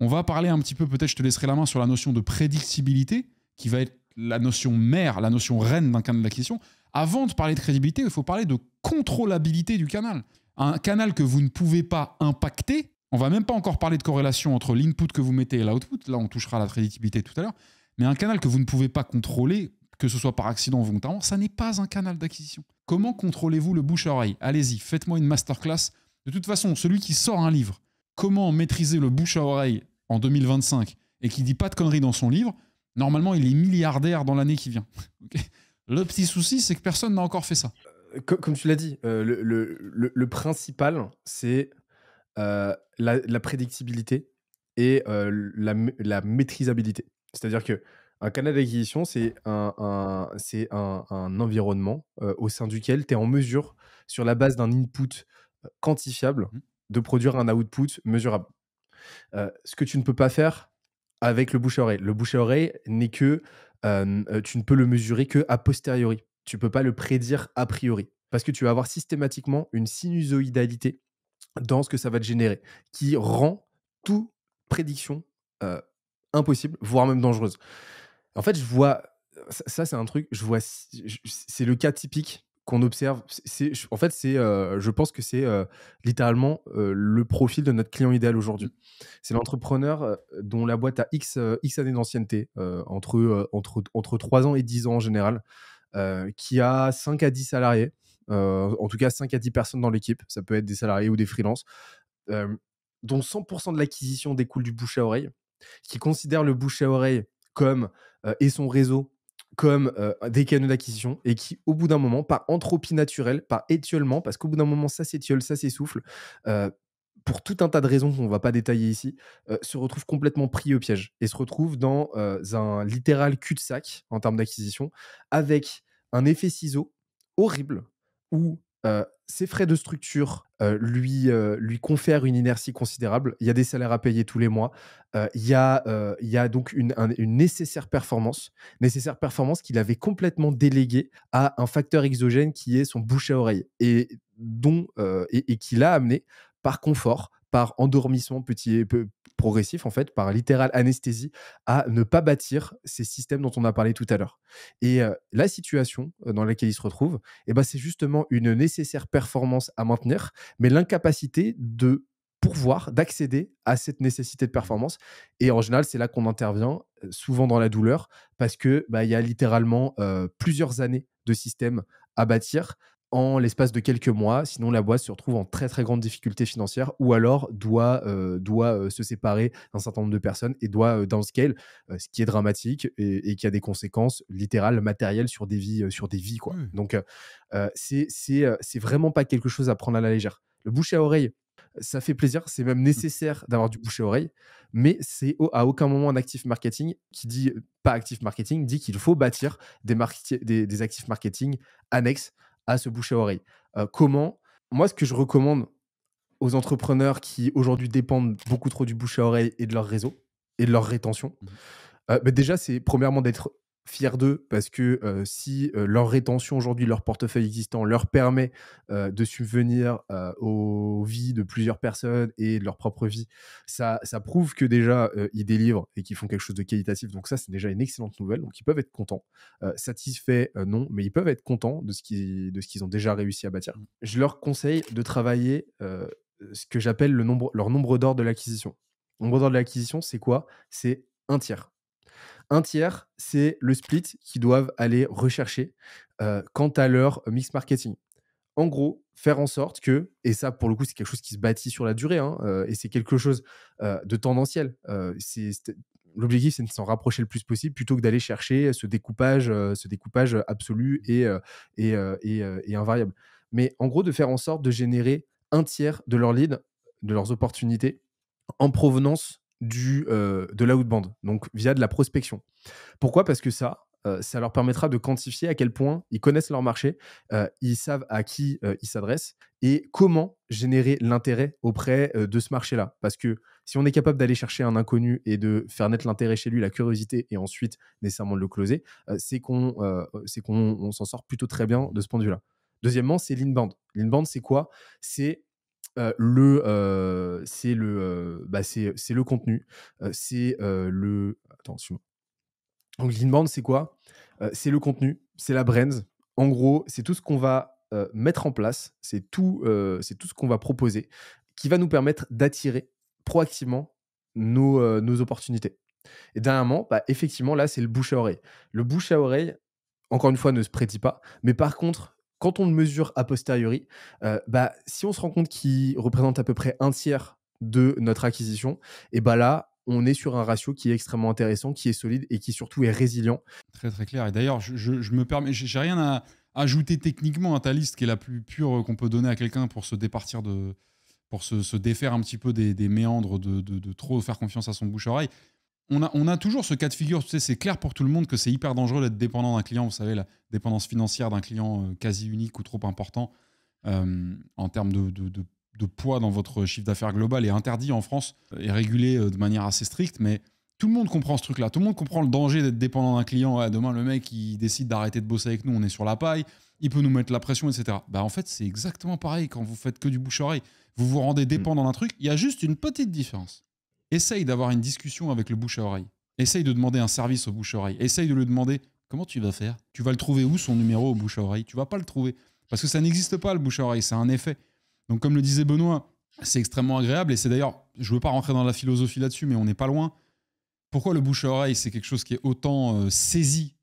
on va parler un petit peu, peut-être je te laisserai la main sur la notion de prédictibilité, qui va être la notion mère, la notion reine d'un canal d'acquisition. Avant de parler de crédibilité, il faut parler de contrôlabilité du canal. Un canal que vous ne pouvez pas impacter, on va même pas encore parler de corrélation entre l'input que vous mettez et l'output, là on touchera à la prédictibilité tout à l'heure, mais un canal que vous ne pouvez pas contrôler, que ce soit par accident ou volontairement, ça n'est pas un canal d'acquisition. Comment contrôlez-vous le bouche à oreille? Allez-y, faites-moi une masterclass. De toute façon, celui qui sort un livre, comment maîtriser le bouche à oreille en 2025 et qui dit pas de conneries dans son livre, normalement il est milliardaire dans l'année qui vient. Okay, le petit souci, c'est que personne n'a encore fait ça. Comme tu l'as dit, le principal, c'est la prédictibilité et la maîtrisabilité. C'est-à-dire qu'un canal d'acquisition, c'est un environnement au sein duquel tu es en mesure, sur la base d'un input quantifiable, de produire un output mesurable. Ce que tu ne peux pas faire avec le bouche à oreille. Le bouche à oreille n'est que... tu ne peux le mesurer que a posteriori. Tu ne peux pas le prédire a priori. Parce que tu vas avoir systématiquement une sinusoïdalité dans ce que ça va te générer, qui rend toute prédiction impossible, voire même dangereuse. En fait, je vois... Ça, c'est un truc... C'est le cas typique qu'on observe. En fait, je pense que c'est littéralement le profil de notre client idéal aujourd'hui. C'est l'entrepreneur dont la boîte a X années d'ancienneté, entre 3 ans et 10 ans en général, qui a 5 à 10 salariés, en tout cas 5 à 10 personnes dans l'équipe, ça peut être des salariés ou des freelances, dont 100% de l'acquisition découle du bouche à oreille, qui considère le bouche à oreille comme, et son réseau comme des canaux d'acquisition et qui, au bout d'un moment, par entropie naturelle, par étiolement, parce qu'au bout d'un moment, ça s'étiole, ça s'essouffle, euh, pour tout un tas de raisons qu'on ne va pas détailler ici, se retrouvent complètement pris au piège et se retrouvent dans un littéral cul-de-sac en termes d'acquisition, avec un effet ciseau horrible où ses frais de structure lui confèrent une inertie considérable. Il y a des salaires à payer tous les mois. Il y a donc une nécessaire performance qu'il avait complètement déléguée à un facteur exogène qui est son bouche à oreille et qu'il a amené par confort, par endormissement progressif, en fait, par littérale anesthésie, à ne pas bâtir ces systèmes dont on a parlé tout à l'heure. Et la situation dans laquelle il se retrouve, eh ben, c'est justement une nécessaire performance à maintenir, mais l'incapacité de pourvoir, d'accéder à cette nécessité de performance. Et en général, c'est là qu'on intervient, souvent dans la douleur, parce que bah, y a littéralement plusieurs années de système à bâtir en l'espace de quelques mois, sinon la boîte se retrouve en très très grande difficulté financière ou alors doit se séparer d'un certain nombre de personnes et doit downscale, ce qui est dramatique et qui a des conséquences littérales, matérielles sur des vies quoi. Oui. Donc c'est vraiment pas quelque chose à prendre à la légère. Le bouche à oreille, ça fait plaisir, c'est même nécessaire d'avoir du bouche à oreille, mais c'est à aucun moment un actif marketing qui dit pas actif marketing, dit qu'il faut bâtir des actifs marketing annexes à ce bouche à oreille. Comment Moi, ce que je recommande aux entrepreneurs qui aujourd'hui dépendent beaucoup trop du bouche à oreille et de leur réseau et de leur rétention, bah, déjà, c'est premièrement d'être fier d'eux parce que si leur rétention aujourd'hui, leur portefeuille existant leur permet de subvenir aux vies de plusieurs personnes et de leur propre vie, ça prouve que déjà ils délivrent et qu'ils font quelque chose de qualitatif. Donc ça, c'est déjà une excellente nouvelle. Donc ils peuvent être contents. Satisfaits, non, mais ils peuvent être contents de ce qu'ils ont déjà réussi à bâtir. Je leur conseille de travailler ce que j'appelle leur nombre d'or de l'acquisition. Le nombre d'or de l'acquisition, c'est quoi? C'est un tiers. Un tiers, c'est le split qu'ils doivent aller rechercher quant à leur mix marketing. En gros, faire en sorte que, et ça pour le coup c'est quelque chose qui se bâtit sur la durée, hein, et c'est quelque chose de tendanciel. L'objectif c'est de s'en rapprocher le plus possible plutôt que d'aller chercher ce découpage absolu et invariable. Mais en gros, de faire en sorte de générer un tiers de leurs leads, de leurs opportunités, en provenance de l'outbound, donc via de la prospection. Pourquoi? Parce que ça leur permettra de quantifier à quel point ils connaissent leur marché, ils savent à qui ils s'adressent et comment générer l'intérêt auprès de ce marché-là. Parce que si on est capable d'aller chercher un inconnu et de faire naître l'intérêt chez lui, la curiosité, et ensuite nécessairement de le closer, c'est qu'on s'en sort plutôt très bien de ce point de vue-là. Deuxièmement, c'est l'inbound. L'inbound, c'est quoi? C'est c'est le contenu, attends, excuse-moi. Donc l'inbound, c'est quoi? C'est le contenu, c'est la brand. En gros, c'est tout ce qu'on va mettre en place, c'est tout ce qu'on va proposer qui va nous permettre d'attirer proactivement nos opportunités. Et dernièrement, bah, effectivement, là, c'est le bouche à oreille. Le bouche à oreille, encore une fois, ne se prédit pas. Mais par contre, quand on le mesure a posteriori, bah, si on se rend compte qu'il représente à peu près un tiers de notre acquisition, et bah là, on est sur un ratio qui est extrêmement intéressant, qui est solide et qui surtout est résilient. Très très clair. Et d'ailleurs, je me permets, j'ai rien à ajouter techniquement à ta liste qui est la plus pure qu'on peut donner à quelqu'un pour se départir pour se défaire un petit peu des méandres de trop faire confiance à son bouche-oreille. On a toujours ce cas de figure, tu sais, c'est clair pour tout le monde que c'est hyper dangereux d'être dépendant d'un client. Vous savez, la dépendance financière d'un client quasi unique ou trop important en termes de poids dans votre chiffre d'affaires global est interdit en France et régulé de manière assez stricte, mais tout le monde comprend ce truc-là. Tout le monde comprend le danger d'être dépendant d'un client. Ouais, demain, le mec, il décide d'arrêter de bosser avec nous, on est sur la paille, il peut nous mettre la pression, etc. Bah, en fait, c'est exactement pareil quand vous faites que du bouche-oreille. Vous vous rendez dépendant d'un truc. Il y a juste une petite différence. Essaye d'avoir une discussion avec le bouche à oreille. Essaye de demander un service au bouche à oreille. Essaye de lui demander comment tu vas faire. Tu vas le trouver où, son numéro au bouche à oreille? Tu vas pas le trouver. Parce que ça n'existe pas, le bouche à oreille. C'est un effet. Donc, comme le disait Benoît, c'est extrêmement agréable. Et c'est d'ailleurs, je ne veux pas rentrer dans la philosophie là-dessus, mais on n'est pas loin. Pourquoi le bouche à oreille, c'est quelque chose qui est autant saisi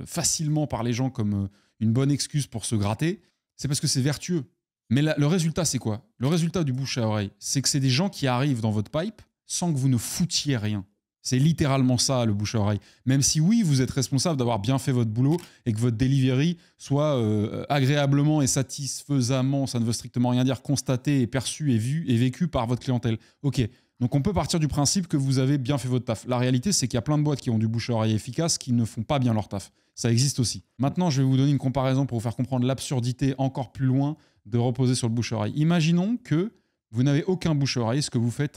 facilement par les gens comme une bonne excuse pour se gratter? C'est parce que c'est vertueux. Mais le résultat, c'est quoi? Le résultat du bouche à oreille, c'est que c'est des gens qui arrivent dans votre pipe sans que vous ne foutiez rien. C'est littéralement ça, le bouche à oreille. Même si oui, vous êtes responsable d'avoir bien fait votre boulot et que votre delivery soit agréablement et satisfaisamment, ça ne veut strictement rien dire, constaté et perçu et vu et vécu par votre clientèle. Ok, donc on peut partir du principe que vous avez bien fait votre taf. La réalité, c'est qu'il y a plein de boîtes qui ont du bouche à oreille efficace qui ne font pas bien leur taf. Ça existe aussi. Maintenant, je vais vous donner une comparaison pour vous faire comprendre l'absurdité encore plus loin de reposer sur le bouche à oreille. Imaginons que vous n'avez aucun bouche à oreille, ce que vous faites,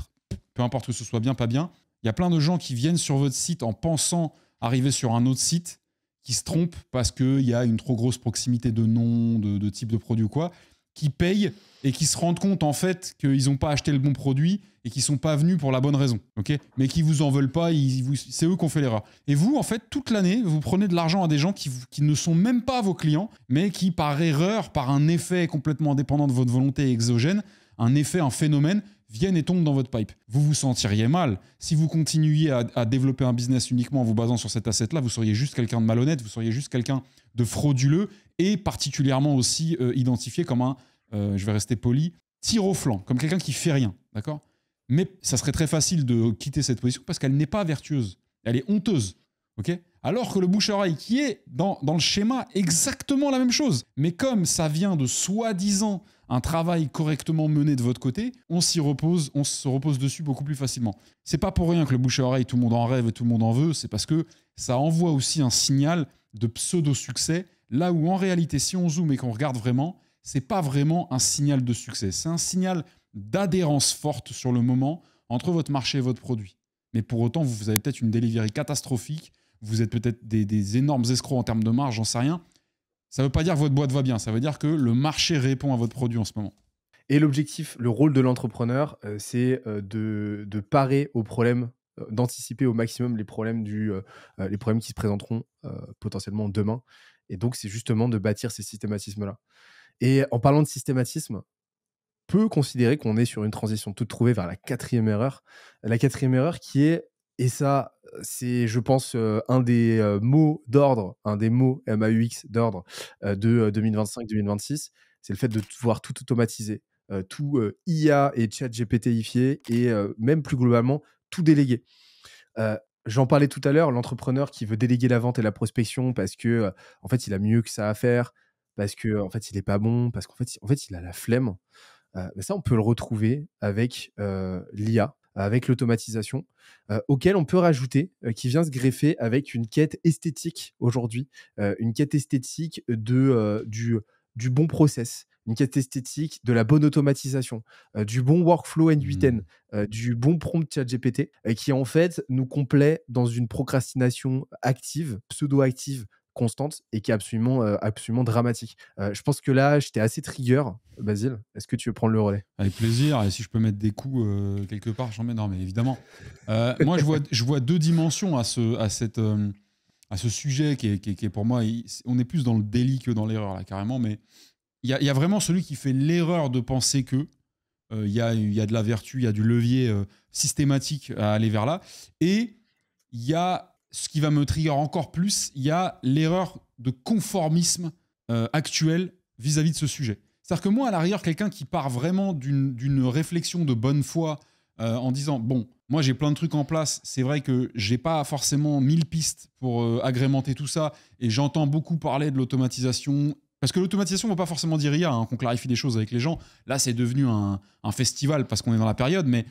peu importe que ce soit bien, pas bien. Il y a plein de gens qui viennent sur votre site en pensant arriver sur un autre site, qui se trompent parce qu'il y a une trop grosse proximité de nom, de type de produit ou quoi, qui payent et qui se rendent compte en fait qu'ils n'ont pas acheté le bon produit et qu'ils ne sont pas venus pour la bonne raison. Okay, mais qui ne vous en veulent pas, c'est eux qui ont fait l'erreur. Et vous, en fait, toute l'année, vous prenez de l'argent à des gens qui ne sont même pas vos clients, mais qui, par erreur, par un effet complètement indépendant de votre volonté exogène, un effet, un phénomène, viennent et tombent dans votre pipe. Vous vous sentiriez mal. Si vous continuiez à développer un business uniquement en vous basant sur cet asset-là, vous seriez juste quelqu'un de malhonnête, vous seriez juste quelqu'un de frauduleux et particulièrement aussi identifié comme un, je vais rester poli, tir au flanc, comme quelqu'un qui fait rien. D'accord ? Mais ça serait très facile de quitter cette position parce qu'elle n'est pas vertueuse. Elle est honteuse. Okay ? Alors que le bouche-à-oreille, qui est dans le schéma exactement la même chose, mais comme ça vient de soi-disant un travail correctement mené de votre côté, on se repose dessus beaucoup plus facilement. C'est pas pour rien que le bouche-à-oreille, tout le monde en rêve et tout le monde en veut, c'est parce que ça envoie aussi un signal de pseudo-succès, là où en réalité, si on zoome et qu'on regarde vraiment, c'est pas vraiment un signal de succès, c'est un signal d'adhérence forte sur le moment entre votre marché et votre produit. Mais pour autant, vous avez peut-être une delivery catastrophique, vous êtes peut-être des énormes escrocs en termes de marge, j'en sais rien. Ça ne veut pas dire que votre boîte va bien, ça veut dire que le marché répond à votre produit en ce moment. Et l'objectif, le rôle de l'entrepreneur, c'est de parer aux problèmes, d'anticiper au maximum les problèmes qui se présenteront potentiellement demain. Et donc, c'est justement de bâtir ces systématismes-là. Et en parlant de systématisme, on peut considérer qu'on est sur une transition toute trouvée vers la 4e erreur. La 4e erreur qui est, et ça, c'est, je pense, un des mots d'ordre, un des mots MAUX d'ordre de 2025-2026, c'est le fait de pouvoir tout automatiser, tout IA et chat GPTifier et même plus globalement, tout déléguer. J'en parlais tout à l'heure, l'entrepreneur qui veut déléguer la vente et la prospection parce que en fait, il a mieux que ça à faire, parce que en fait, il est pas bon, parce qu'en fait, il a la flemme. Mais ça, on peut le retrouver avec l'IA, avec l'automatisation, auquel on peut rajouter, qui vient se greffer avec une quête esthétique aujourd'hui, une quête esthétique du bon process, une quête esthétique de la bonne automatisation, du bon workflow end-to-end, du bon prompt ChatGPT, qui en fait nous complaît dans une procrastination active, pseudo-active, constante et qui est absolument dramatique. Je pense que là, j'étais assez trigger. Basile, est-ce que tu veux prendre le relais? Avec plaisir, et si je peux mettre des coups quelque part, j'en mets. Non, mais évidemment. Moi, je vois deux dimensions à ce sujet qui est pour moi, on est plus dans le délit que dans l'erreur, là, carrément, mais il y a vraiment celui qui fait l'erreur de penser que il y a de la vertu, il y a du levier systématique à aller vers là, et il y a ce qui va me trigger encore plus, il y a l'erreur de conformisme actuel vis-à-vis de ce sujet. C'est-à-dire que moi, à l'arrière, quelqu'un qui part vraiment d'une réflexion de bonne foi en disant, bon, moi j'ai plein de trucs en place, c'est vrai que j'ai pas forcément 1000 pistes pour agrémenter tout ça, et j'entends beaucoup parler de l'automatisation, parce que l'automatisation ne veut pas forcément dire IA, qu'on clarifie des choses avec les gens. Là, c'est devenu un festival parce qu'on est dans la période, mais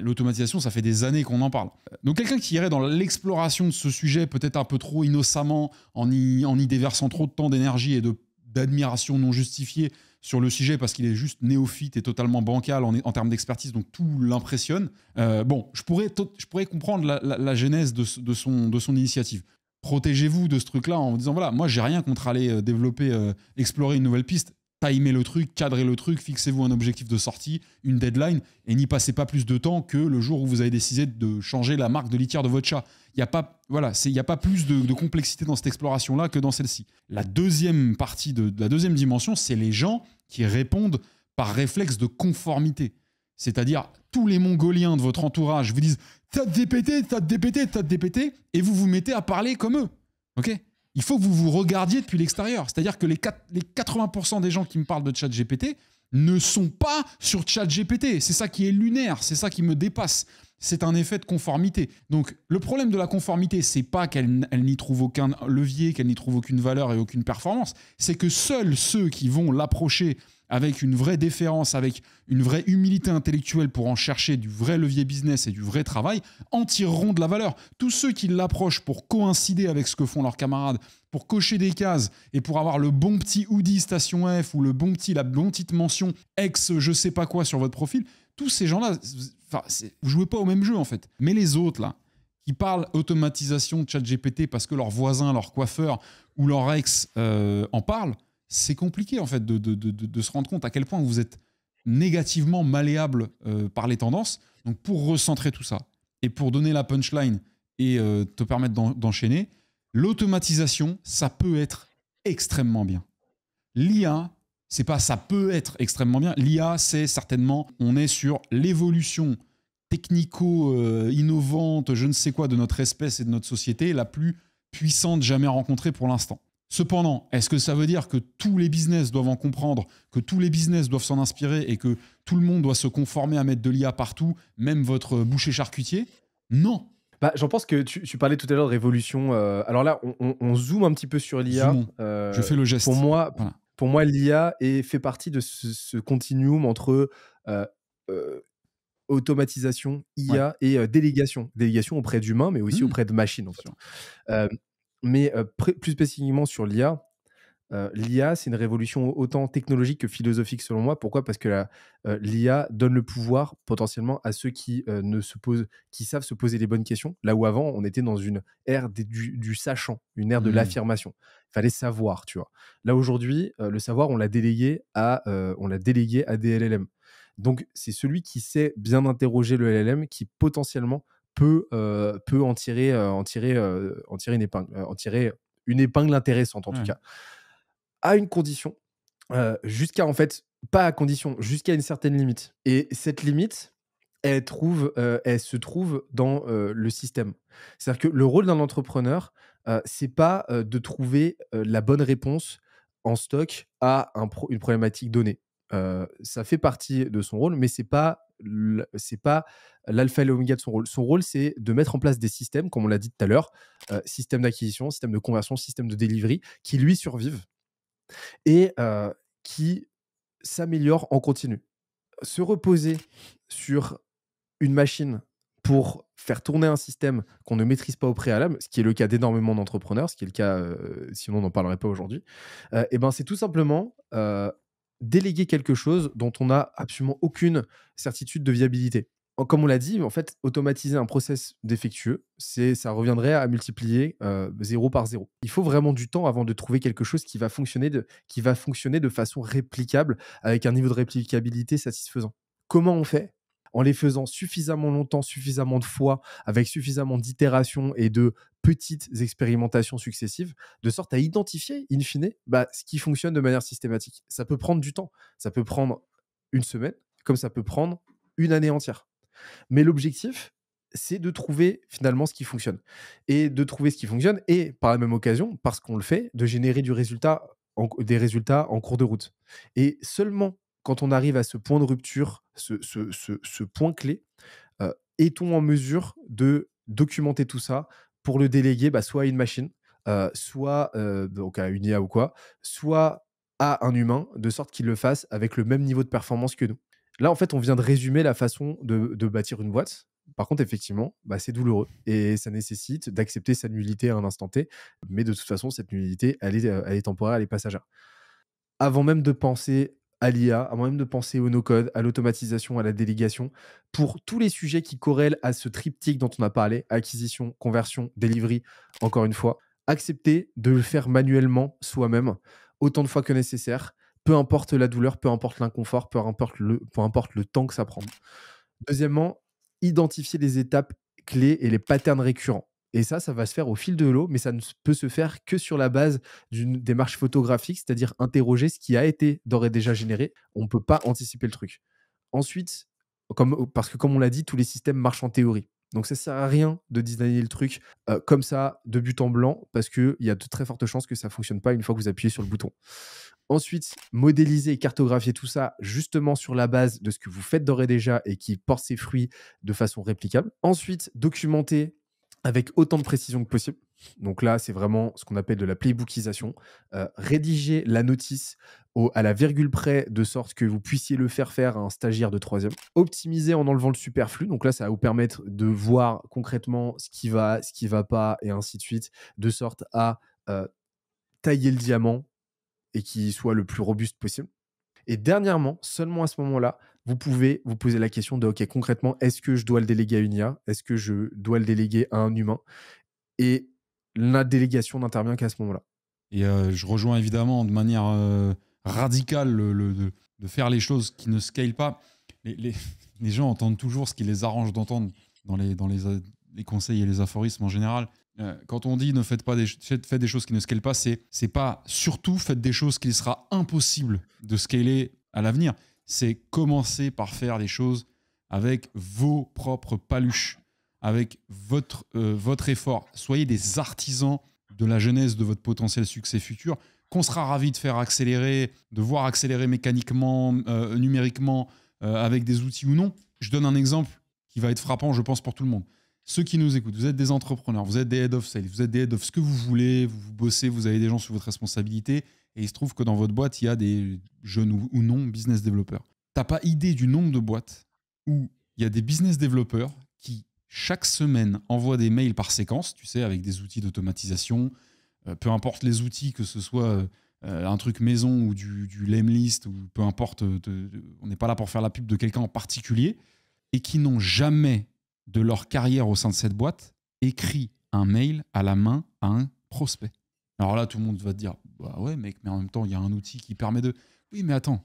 l'automatisation, ça fait des années qu'on en parle. Donc quelqu'un qui irait dans l'exploration de ce sujet, peut-être un peu trop innocemment, en y déversant trop de temps, d'énergie et d'admiration non justifiée sur le sujet parce qu'il est juste néophyte et totalement bancal en termes d'expertise, donc tout l'impressionne. Bon, je pourrais comprendre la genèse de son initiative. Protégez-vous de ce truc-là en disant, voilà, moi j'ai rien contre aller développer, explorer une nouvelle piste. Timer le truc, cadrer le truc, fixez-vous un objectif de sortie, une deadline, et n'y passez pas plus de temps que le jour où vous avez décidé de changer la marque de litière de votre chat. Il n'y a pas plus de complexité dans cette exploration-là que dans celle-ci. La deuxième partie la deuxième dimension, c'est les gens qui répondent par réflexe de conformité. C'est-à-dire, tous les Mongoliens de votre entourage vous disent « ChatGPT », et vous vous mettez à parler comme eux. Ok ? Il faut que vous vous regardiez depuis l'extérieur. C'est-à-dire que les 80% des gens qui me parlent de ChatGPT, ne sont pas sur ChatGPT. C'est ça qui est lunaire, c'est ça qui me dépasse. C'est un effet de conformité. Donc, le problème de la conformité, c'est pas qu'elle n'y trouve aucun levier, qu'elle n'y trouve aucune valeur et aucune performance. C'est que seuls ceux qui vont l'approcher avec une vraie déférence, avec une vraie humilité intellectuelle pour en chercher du vrai levier business et du vrai travail, en tireront de la valeur. Tous ceux qui l'approchent pour coïncider avec ce que font leurs camarades, pour cocher des cases et pour avoir le bon petit hoodie Station F ou la bonne petite mention ex je sais pas quoi sur votre profil, tous ces gens-là, vous jouez pas au même jeu en fait. Mais les autres là, qui parlent automatisation de ChatGPT parce que leur voisin, leur coiffeur ou leur ex en parlent, c'est compliqué en fait de se rendre compte à quel point vous êtes négativement malléable par les tendances. Donc pour recentrer tout ça et pour donner la punchline et te permettre d'enchaîner, l'automatisation, ça peut être extrêmement bien. L'IA, c'est pas ça peut être extrêmement bien. L'IA, c'est certainement, on est sur l'évolution technico-innovante, je ne sais quoi, de notre espèce et de notre société, la plus puissante jamais rencontrée pour l'instant. Cependant, est-ce que ça veut dire que tous les business doivent en comprendre, que tous les business doivent s'en inspirer et que tout le monde doit se conformer à mettre de l'IA partout, même votre boucher charcutier? Non. Bah, j'en pense que tu parlais tout à l'heure de révolution. Alors là, on zoome un petit peu sur l'IA. Je fais le geste. Pour Voilà. moi, l'IA fait partie de ce continuum entre automatisation, IA et délégation. Délégation auprès d'humains, mais aussi auprès de machines. En fait. Mais plus spécifiquement sur l'IA, l'IA, c'est une révolution autant technologique que philosophique selon moi. Pourquoi ? Parce que l'IA donne le pouvoir potentiellement à ceux qui savent se poser les bonnes questions. Là où avant, on était dans une ère du sachant, une ère de l'affirmation. Il fallait savoir, tu vois. Là aujourd'hui, le savoir, on l'a délégué à des LLM. Donc c'est celui qui sait bien interroger le LLM qui potentiellement peut en tirer une épingle intéressante en tout cas. À une condition, jusqu'à une certaine limite. Et cette limite, elle se trouve dans le système. C'est-à-dire que le rôle d'un entrepreneur, c'est pas de trouver la bonne réponse en stock à une problématique donnée. Ça fait partie de son rôle, mais c'est pas l'alpha et l'oméga de son rôle. Son rôle, c'est de mettre en place des systèmes, comme on l'a dit tout à l'heure, système d'acquisition, système de conversion, système de delivery, qui lui survivent et qui s'améliore en continu. Se reposer sur une machine pour faire tourner un système qu'on ne maîtrise pas au préalable, ce qui est le cas d'énormément d'entrepreneurs, ce qui est le cas, sinon on n'en parlerait pas aujourd'hui, c'est tout simplement déléguer quelque chose dont on n'a absolument aucune certitude de viabilité. Comme on l'a dit, en fait, automatiser un process défectueux, ça reviendrait à multiplier 0 par 0. Il faut vraiment du temps avant de trouver quelque chose qui va fonctionner de façon réplicable, avec un niveau de réplicabilité satisfaisant. Comment on fait ? En les faisant suffisamment longtemps, suffisamment de fois, avec suffisamment d'itérations et de petites expérimentations successives, de sorte à identifier, in fine, ce qui fonctionne de manière systématique. Ça peut prendre du temps. Ça peut prendre une semaine, comme ça peut prendre une année entière. Mais l'objectif, c'est de trouver finalement ce qui fonctionne. Et de trouver ce qui fonctionne, et par la même occasion, parce qu'on le fait, de générer des résultats en cours de route. Et seulement quand on arrive à ce point de rupture, ce point clé, est-on en mesure de documenter tout ça pour le déléguer soit à une machine, soit donc à une IA ou quoi, soit à un humain, de sorte qu'il le fasse avec le même niveau de performance que nous. Là, en fait, on vient de résumer la façon de bâtir une boîte. Par contre, effectivement, c'est douloureux et ça nécessite d'accepter sa nullité à un instant T. Mais de toute façon, cette nullité, elle est temporaire, elle est passagère. Avant même de penser à l'IA, avant même de penser au no-code, à l'automatisation, à la délégation, pour tous les sujets qui corrèlent à ce triptyque dont on a parlé, acquisition, conversion, delivery, encore une fois, accepter de le faire manuellement soi-même, autant de fois que nécessaire, peu importe la douleur, peu importe l'inconfort, peu importe le temps que ça prend. Deuxièmement, identifier les étapes clés et les patterns récurrents. Et ça va se faire au fil de l'eau, mais ça ne peut se faire que sur la base d'une démarche photographique, c'est-à-dire interroger ce qui a été d'ores et déjà généré. On ne peut pas anticiper le truc. Ensuite, parce que comme on l'a dit, tous les systèmes marchent en théorie. Donc ça ne sert à rien de designer le truc comme ça, de but en blanc, parce qu'il y a de très fortes chances que ça ne fonctionne pas une fois que vous appuyez sur le bouton. Ensuite, modéliser et cartographier tout ça justement sur la base de ce que vous faites d'ores et déjà et qui porte ses fruits de façon réplicable. Ensuite, documenter avec autant de précision que possible. Donc là, c'est vraiment ce qu'on appelle de la playbookisation. Rédiger la notice à la virgule près, de sorte que vous puissiez le faire à un stagiaire de 3e. Optimiser en enlevant le superflu. Donc là, ça va vous permettre de voir concrètement ce qui va pas, et ainsi de suite, de sorte à tailler le diamant et qu'il soit le plus robuste possible. Et dernièrement, seulement à ce moment-là, vous pouvez vous poser la question de, OK, concrètement, est-ce que je dois le déléguer à une IA? Est-ce que je dois le déléguer à un humain? Et la délégation n'intervient qu'à ce moment-là. Et je rejoins évidemment de manière radicale de faire les choses qui ne scalent pas. Les gens entendent toujours ce qui les arrange d'entendre dans les conseils et les aphorismes en général. Quand on dit ne faites des choses qui ne scalent pas, c'est pas surtout faites des choses qu'il sera impossible de scaler à l'avenir. C'est commencer par faire les choses avec vos propres paluches, avec votre effort. Soyez des artisans de la genèse de votre potentiel succès futur, qu'on sera ravi de faire accélérer, de voir accélérer mécaniquement, numériquement, avec des outils ou non. Je donne un exemple qui va être frappant, je pense, pour tout le monde. Ceux qui nous écoutent, vous êtes des entrepreneurs, vous êtes des head of sales, vous êtes des head of ce que vous voulez, vous bossez, vous avez des gens sous votre responsabilité, et il se trouve que dans votre boîte, il y a des jeunes ou non business développeurs. T'as pas idée du nombre de boîtes où il y a des business développeurs qui, chaque semaine, envoient des mails par séquence, tu sais, avec des outils d'automatisation, peu importe les outils, que ce soit un truc maison ou du Lemlist, ou peu importe, on n'est pas là pour faire la pub de quelqu'un en particulier, et qui n'ont jamais de leur carrière au sein de cette boîte écrit un mail à la main à un prospect. Alors là, tout le monde va te dire, bah ouais mec, mais en même temps, il y a un outil qui permet de... Oui, mais attends,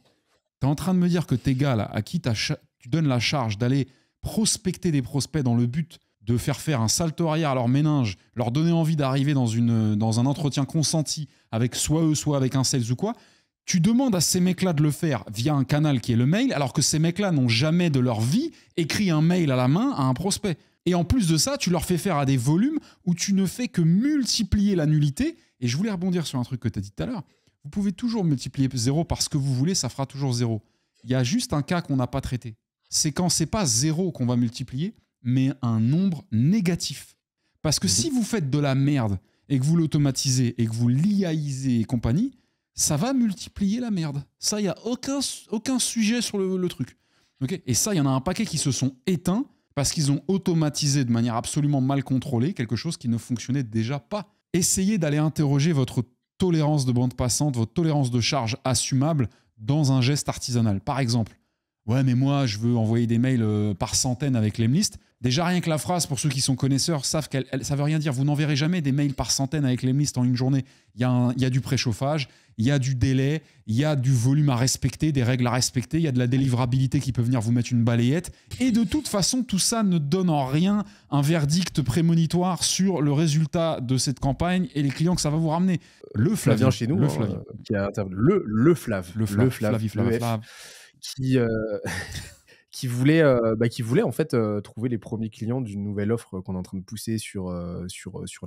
tu es en train de me dire que tes gars là, à qui tu donnes la charge d'aller prospecter des prospects dans le but de faire un salto arrière à leur méninge, leur donner envie d'arriver dans un entretien consenti avec soit eux, soit avec un sales ou quoi, tu demandes à ces mecs-là de le faire via un canal qui est le mail, alors que ces mecs-là n'ont jamais de leur vie écrit un mail à la main à un prospect. Et en plus de ça, tu leur fais faire à des volumes où tu ne fais que multiplier la nullité. Et je voulais rebondir sur un truc que tu as dit tout à l'heure. Vous pouvez toujours multiplier 0 par ce que vous voulez, ça fera toujours 0. Il y a juste un cas qu'on n'a pas traité. C'est quand c'est pas 0 qu'on va multiplier, mais un nombre négatif. Parce que si vous faites de la merde et que vous l'automatisez et que vous l'IAisez et compagnie, ça va multiplier la merde. Ça, il n'y a aucun sujet sur le truc. Okay, et ça, il y en a un paquet qui se sont éteints parce qu'ils ont automatisé de manière absolument mal contrôlée quelque chose qui ne fonctionnait déjà pas. Essayez d'aller interroger votre tolérance de bande passante, votre tolérance de charge assumable dans un geste artisanal. Par exemple, ouais, mais moi, je veux envoyer des mails par centaines avec Lemlist. Déjà, rien que la phrase, pour ceux qui sont connaisseurs, savent qu'elle ça veut rien dire. Vous n'enverrez jamais des mails par centaines avec Lemlist en une journée. Il y a du préchauffage, il y a du délai, il y a du volume à respecter, des règles à respecter, il y a de la délivrabilité qui peut venir vous mettre une balayette. Et de toute façon, tout ça ne donne en rien un verdict prémonitoire sur le résultat de cette campagne et les clients que ça va vous ramener. Le Flavien chez nous, le Flavien. Qui a le Flav. Qui voulait en fait trouver les premiers clients d'une nouvelle offre qu'on est en train de pousser sur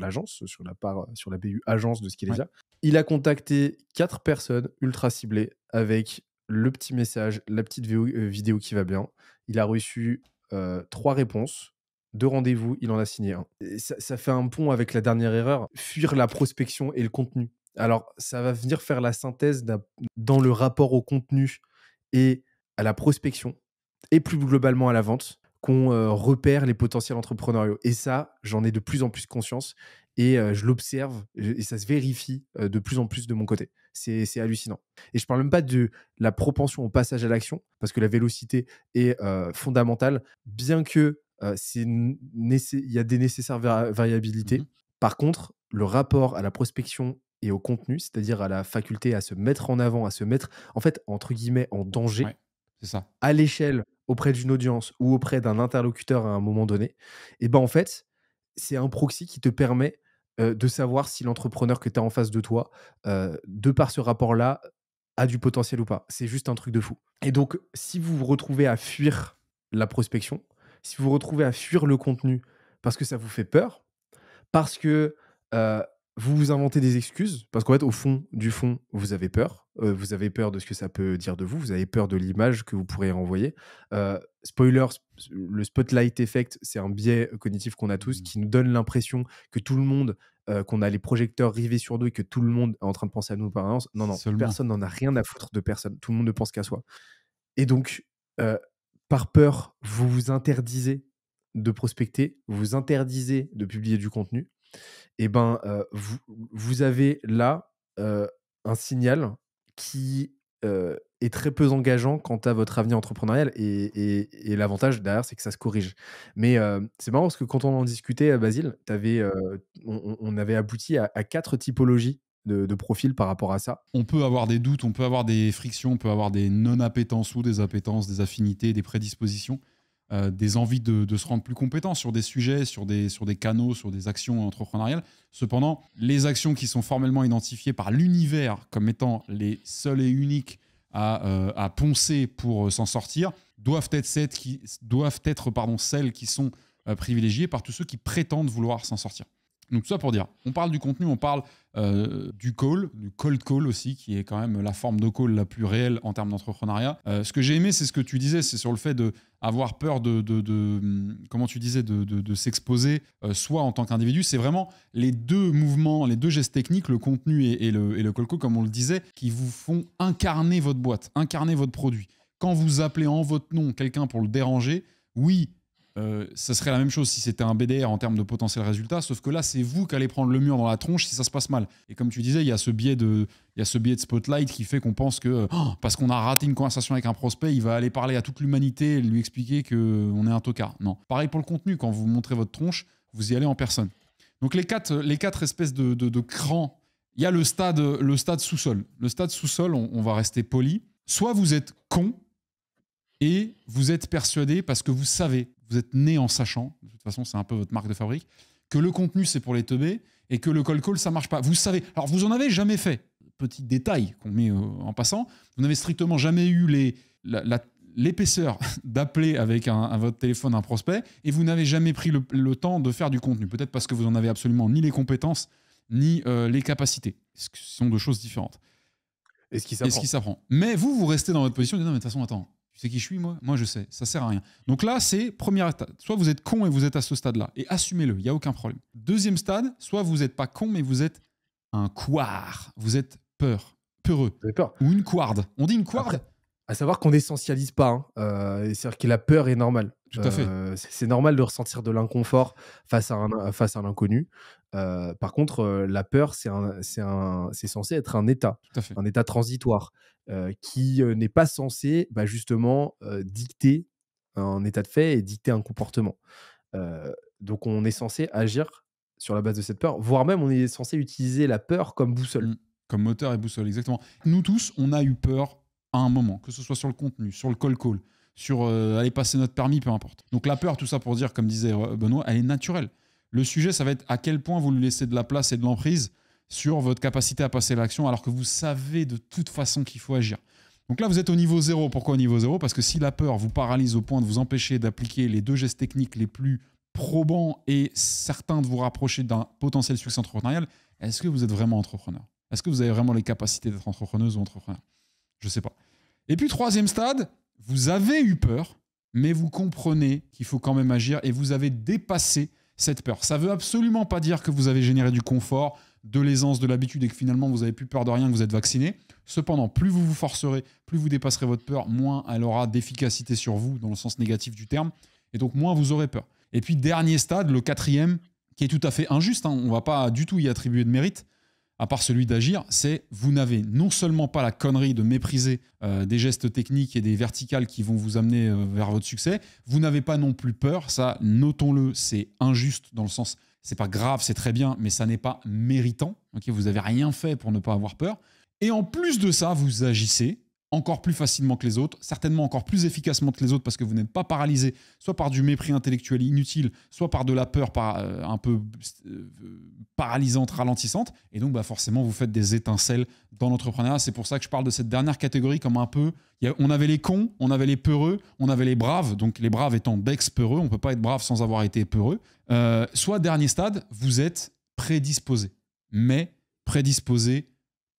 l'agence, sur la BU agence de Skelesia. Il a contacté 4 personnes ultra ciblées avec le petit message, la petite vidéo qui va bien. Il a reçu 3 réponses, 2 rendez-vous, il en a signé un. Et ça fait un pont avec la dernière erreur, fuir la prospection et le contenu. Alors, ça va venir faire la synthèse dans le rapport au contenu et à la prospection, et plus globalement à la vente, qu'on repère les potentiels entrepreneuriaux. Et ça, j'en ai de plus en plus conscience et je l'observe et ça se vérifie de plus en plus de mon côté. C'est hallucinant. Et je parle même pas de la propension au passage à l'action, parce que la vélocité est fondamentale, bien que il y a des nécessaires variabilités. Par contre, le rapport à la prospection et au contenu, c'est-à-dire à la faculté à se mettre en avant, à se mettre, en fait, entre guillemets, en danger, c'est ça, à l'échelle auprès d'une audience ou auprès d'un interlocuteur à un moment donné, et ben en fait, c'est un proxy qui te permet de savoir si l'entrepreneur que tu as en face de toi, de par ce rapport-là, a du potentiel ou pas. C'est juste un truc de fou. Et donc, si vous vous retrouvez à fuir la prospection, si vous vous retrouvez à fuir le contenu parce que ça vous fait peur, parce que vous vous inventez des excuses parce qu'en fait, au fond du fond, vous avez peur. Vous avez peur de ce que ça peut dire de vous. Vous avez peur de l'image que vous pourrez renvoyer. Spoiler, le spotlight effect, c'est un biais cognitif qu'on a tous qui nous donne l'impression que tout le monde, qu'on a les projecteurs rivés sur nous et que tout le monde est en train de penser à nous en permanence. Non, non, Seulement. personne n'en a rien à foutre de personne. Tout le monde ne pense qu'à soi. Et donc, par peur, vous vous interdisez de prospecter, vous vous interdisez de publier du contenu. Et ben, vous avez là, un signal qui, est très peu engageant quant à votre avenir entrepreneurial et l'avantage derrière, c'est que ça se corrige. Mais, c'est marrant parce que quand on en discutait, Basile, on avait abouti à 4 typologies de profils par rapport à ça. On peut avoir des doutes, on peut avoir des frictions, on peut avoir des non-appétences ou des appétences, des affinités, des prédispositions, des envies de se rendre plus compétent sur des sujets, sur des canaux, sur des actions entrepreneuriales. Cependant, les actions qui sont formellement identifiées par l'univers comme étant les seules et uniques à poncer pour s'en sortir doivent être celles qui sont privilégiées par tous ceux qui prétendent vouloir s'en sortir. Donc tout ça pour dire, on parle du contenu, on parle du cold call aussi, qui est quand même la forme de call la plus réelle en termes d'entrepreneuriat. Ce que j'ai aimé, c'est ce que tu disais, c'est sur le fait d'avoir peur comment tu disais, de s'exposer, soit en tant qu'individu. C'est vraiment les deux mouvements, les deux gestes techniques, le contenu et le cold call, comme on le disait, qui vous font incarner votre boîte, incarner votre produit. Quand vous appelez en votre nom quelqu'un pour le déranger, oui, ça serait la même chose si c'était un BDR en termes de potentiel résultat, sauf que là, c'est vous qui allez prendre le mur dans la tronche si ça se passe mal. Et comme tu disais, il y a ce biais de spotlight qui fait qu'on pense que parce qu'on a raté une conversation avec un prospect, il va aller parler à toute l'humanité et lui expliquer qu'on est un tocard. Non. Pareil pour le contenu, quand vous montrez votre tronche, vous y allez en personne. Donc les quatre espèces de crans, il y a le stade sous-sol. Le stade sous-sol, on va rester poli. Soit vous êtes con et vous êtes persuadé parce que vous savez, vous êtes né en sachant, de toute façon c'est un peu votre marque de fabrique, que le contenu c'est pour les teubés et que le cold call ça marche pas. Vous savez, alors vous en avez jamais fait. Petit détail qu'on met en passant, vous n'avez strictement jamais eu l'épaisseur d'appeler avec votre téléphone un prospect et vous n'avez jamais pris le temps de faire du contenu. Peut-être parce que vous n'en avez absolument ni les compétences ni les capacités. Ce sont deux choses différentes. Et ce qui s'apprend. Mais vous restez dans votre position et dites non mais de toute façon attends. Tu sais qui je suis, moi ? Moi, je sais. Ça sert à rien. Donc là, c'est première stade. Soit vous êtes con et vous êtes à ce stade-là. Et assumez-le, il n'y a aucun problème. Deuxième stade, soit vous n'êtes pas con, mais vous êtes un couard. Vous êtes peureux. D'accord. Ou une couarde. On dit une couarde ? À savoir qu'on n'essentialise pas. C'est-à-dire que la peur est normale. Tout à fait. C'est normal de ressentir de l'inconfort face à un inconnu. Par contre, la peur, c'est censé être un état. Tout à fait. Un état transitoire qui n'est pas censé justement dicter un état de fait et dicter un comportement. Donc on est censé agir sur la base de cette peur, voire même on est censé utiliser la peur comme boussole. Comme moteur et boussole, exactement. Nous tous, on a eu peur à un moment, que ce soit sur le contenu, sur le cold call, sur aller passer notre permis, peu importe. Donc la peur, tout ça pour dire, comme disait Benoît, elle est naturelle. Le sujet, ça va être à quel point vous lui laissez de la place et de l'emprise sur votre capacité à passer l'action alors que vous savez de toute façon qu'il faut agir. Donc là, vous êtes au niveau 0. Pourquoi au niveau 0 ? Parce que si la peur vous paralyse au point de vous empêcher d'appliquer les deux gestes techniques les plus probants et certains de vous rapprocher d'un potentiel succès entrepreneurial, est-ce que vous êtes vraiment entrepreneur ? Est-ce que vous avez vraiment les capacités d'être entrepreneuse ou entrepreneur ? Je ne sais pas. Et puis, troisième stade, vous avez eu peur, mais vous comprenez qu'il faut quand même agir et vous avez dépassé cette peur. Ça ne veut absolument pas dire que vous avez généré du confort, de l'aisance, de l'habitude et que finalement vous n'avez plus peur de rien, que vous êtes vacciné. Cependant, plus vous vous forcerez, plus vous dépasserez votre peur, moins elle aura d'efficacité sur vous, dans le sens négatif du terme, et donc moins vous aurez peur. Et puis, dernier stade, le quatrième, qui est tout à fait injuste, on ne va pas du tout y attribuer de mérite, à part celui d'agir, c'est vous n'avez non seulement pas la connerie de mépriser des gestes techniques et des verticales qui vont vous amener vers votre succès, vous n'avez pas non plus peur, ça, notons-le, c'est injuste dans le sens, c'est pas grave, c'est très bien, mais ça n'est pas méritant, okay, vous n'avez rien fait pour ne pas avoir peur, et en plus de ça, vous agissez encore plus facilement que les autres, certainement encore plus efficacement que les autres parce que vous n'êtes pas paralysé, soit par du mépris intellectuel inutile, soit par de la peur un peu paralysante, ralentissante. Et donc, forcément, vous faites des étincelles dans l'entrepreneuriat. C'est pour ça que je parle de cette dernière catégorie comme un peu... On avait les cons, on avait les peureux, on avait les braves. Donc, les braves étant d'ex-peureux, on ne peut pas être brave sans avoir été peureux. Soit, dernier stade, vous êtes prédisposé. mais prédisposé,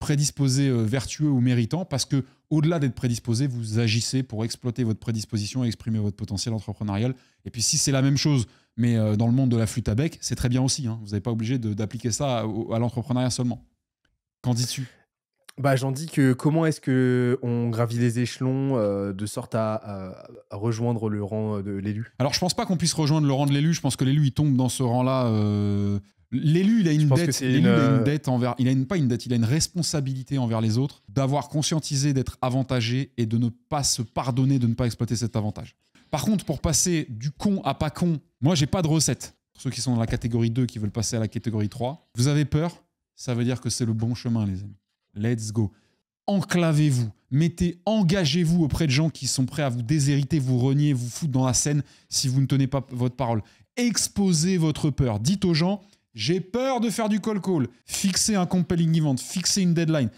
vertueux ou méritant, parce que au-delà d'être prédisposé, vous agissez pour exploiter votre prédisposition et exprimer votre potentiel entrepreneurial. Et puis si c'est la même chose, mais dans le monde de la flûte à bec, c'est très bien aussi. Hein. Vous n'êtes pas obligé d'appliquer ça à l'entrepreneuriat seulement. Qu'en dis-tu ? Bah, j'en dis que comment est-ce qu'on gravit les échelons de sorte à rejoindre le rang de l'élu? Alors, je pense pas qu'on puisse rejoindre le rang de l'élu. Je pense que l'élu, il tombe dans ce rang-là. L'élu, il a une dette. L'élu, il a une dette envers. Il a pas une dette, il a une responsabilité envers les autres, d'avoir conscientisé d'être avantagé et de ne pas se pardonner de ne pas exploiter cet avantage. Par contre, pour passer du con à pas con, moi, j'ai pas de recette. Pour ceux qui sont dans la catégorie 2, qui veulent passer à la catégorie 3, vous avez peur, ça veut dire que c'est le bon chemin, les amis. Let's go. Enclavez-vous, engagez-vous auprès de gens qui sont prêts à vous déshériter, vous renier, vous foutre dans la scène si vous ne tenez pas votre parole. Exposez votre peur. Dites aux gens, j'ai peur de faire du call. Fixez un compelling event, fixez une deadline.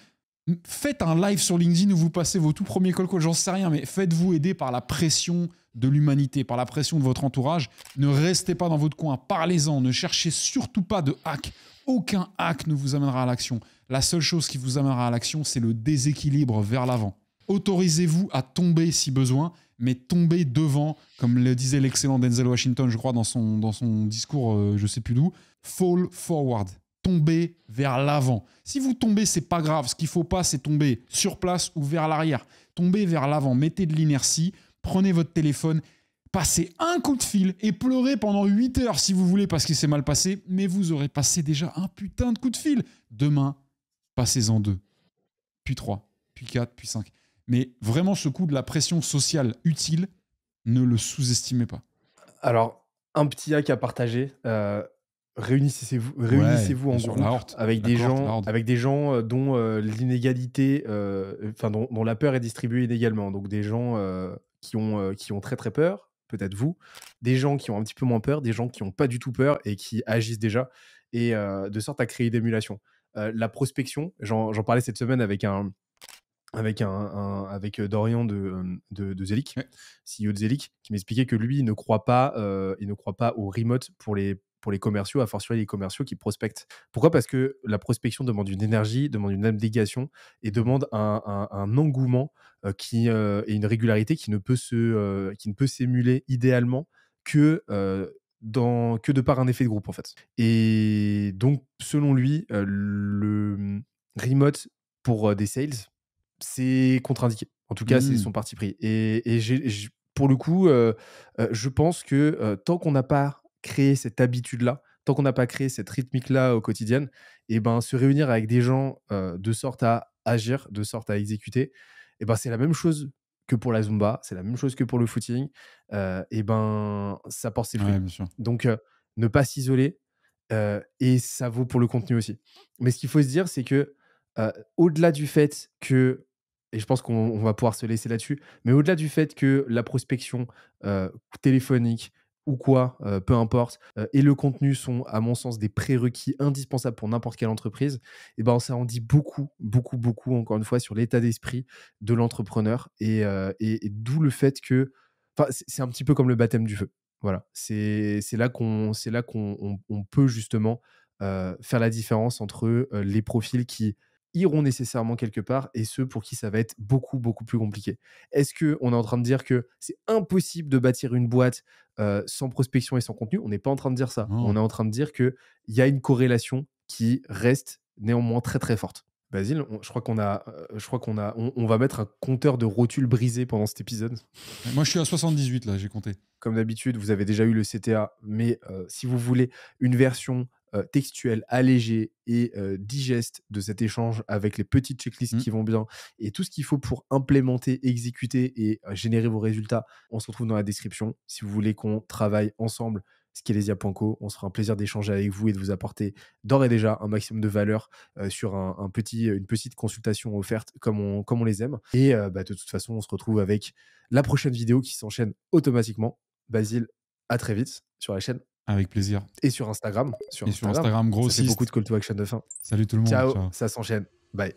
Faites un live sur LinkedIn où vous passez vos tout premiers call, j'en sais rien, mais faites-vous aider par la pression de l'humanité, par la pression de votre entourage. Ne restez pas dans votre coin, parlez-en, ne cherchez surtout pas de hack. Aucun hack ne vous amènera à l'action. La seule chose qui vous amènera à l'action, c'est le déséquilibre vers l'avant. Autorisez-vous à tomber si besoin, mais tombez devant, comme le disait l'excellent Denzel Washington, je crois, dans son discours, je ne sais plus d'où, fall forward. Tombez vers l'avant. Si vous tombez, c'est pas grave. Ce qu'il ne faut pas, c'est tomber sur place ou vers l'arrière. Tombez vers l'avant, mettez de l'inertie, prenez votre téléphone, passez un coup de fil et pleurez pendant 8 heures si vous voulez parce qu'il s'est mal passé, mais vous aurez passé déjà un putain de coup de fil. Demain, passez-en 2, puis 3, puis 4, puis 5. Mais vraiment, ce coup de la pression sociale utile, ne le sous-estimez pas. Alors, un petit hack à partager. Réunissez-vous en groupe avec des gens dont l'inégalité, dont la peur est distribuée inégalement. Donc des gens qui ont très très peur, peut-être vous, des gens qui ont un petit peu moins peur, des gens qui n'ont pas du tout peur et qui agissent déjà, et de sorte à créer d'émulation. La prospection, j'en parlais cette semaine avec Dorian de Zelic, ouais. CEO de Zelic, qui m'expliquait que lui, il ne croit pas au remote pour les commerciaux, a fortiori les commerciaux qui prospectent. Pourquoi ? Parce que la prospection demande une énergie, demande une abnégation et demande un engouement et une régularité qui ne peut s'émuler idéalement que de par un effet de groupe, en fait. Et donc, selon lui, le remote pour des sales, c'est contre-indiqué. En tout cas, c'est son parti pris. Et pour le coup, je pense que tant qu'on n'a pas créé cette habitude-là, tant qu'on n'a pas créé cette rythmique-là au quotidien, et ben, se réunir avec des gens de sorte à agir, de sorte à exécuter, et ben, c'est la même chose que pour la Zumba, c'est la même chose que pour le footing, et ben, ça porte ses fruits. Ouais, bien sûr. Donc, ne pas s'isoler, et ça vaut pour le contenu aussi. Mais ce qu'il faut se dire, c'est que au-delà du fait que, et je pense qu'on va pouvoir se laisser là-dessus, mais au-delà du fait que la prospection téléphonique ou quoi, peu importe, et le contenu sont, à mon sens, des prérequis indispensables pour n'importe quelle entreprise, et ben, ça en dit beaucoup, beaucoup, beaucoup, encore une fois, sur l'état d'esprit de l'entrepreneur, et d'où le fait que, c'est un petit peu comme le baptême du feu. Voilà, c'est là qu'on peut justement faire la différence entre les profils qui iront nécessairement quelque part et ceux pour qui ça va être beaucoup, beaucoup plus compliqué. Est-ce qu'on est en train de dire que c'est impossible de bâtir une boîte sans prospection et sans contenu ? On n'est pas en train de dire ça. Non. On est en train de dire qu'il y a une corrélation qui reste néanmoins très, très forte. Basile, on va mettre un compteur de rotules brisées pendant cet épisode. Moi, je suis à 78, là, j'ai compté. Comme d'habitude, vous avez déjà eu le CTA, mais si vous voulez une version textuelle, allégée et digeste de cet échange avec les petites checklists qui vont bien et tout ce qu'il faut pour implémenter, exécuter et générer vos résultats, on se retrouve dans la description. Si vous voulez qu'on travaille ensemble, skelesia.co, on se fera un plaisir d'échanger avec vous et de vous apporter d'ores et déjà un maximum de valeur sur une petite consultation offerte comme on les aime. Et de toute façon, on se retrouve avec la prochaine vidéo qui s'enchaîne automatiquement. Basile, à très vite sur la chaîne. Avec plaisir. Et sur Instagram. Sur Instagram, grossiste. Ça fait beaucoup de call to action de fin. Salut tout le monde. Ciao. Ça s'enchaîne. Bye.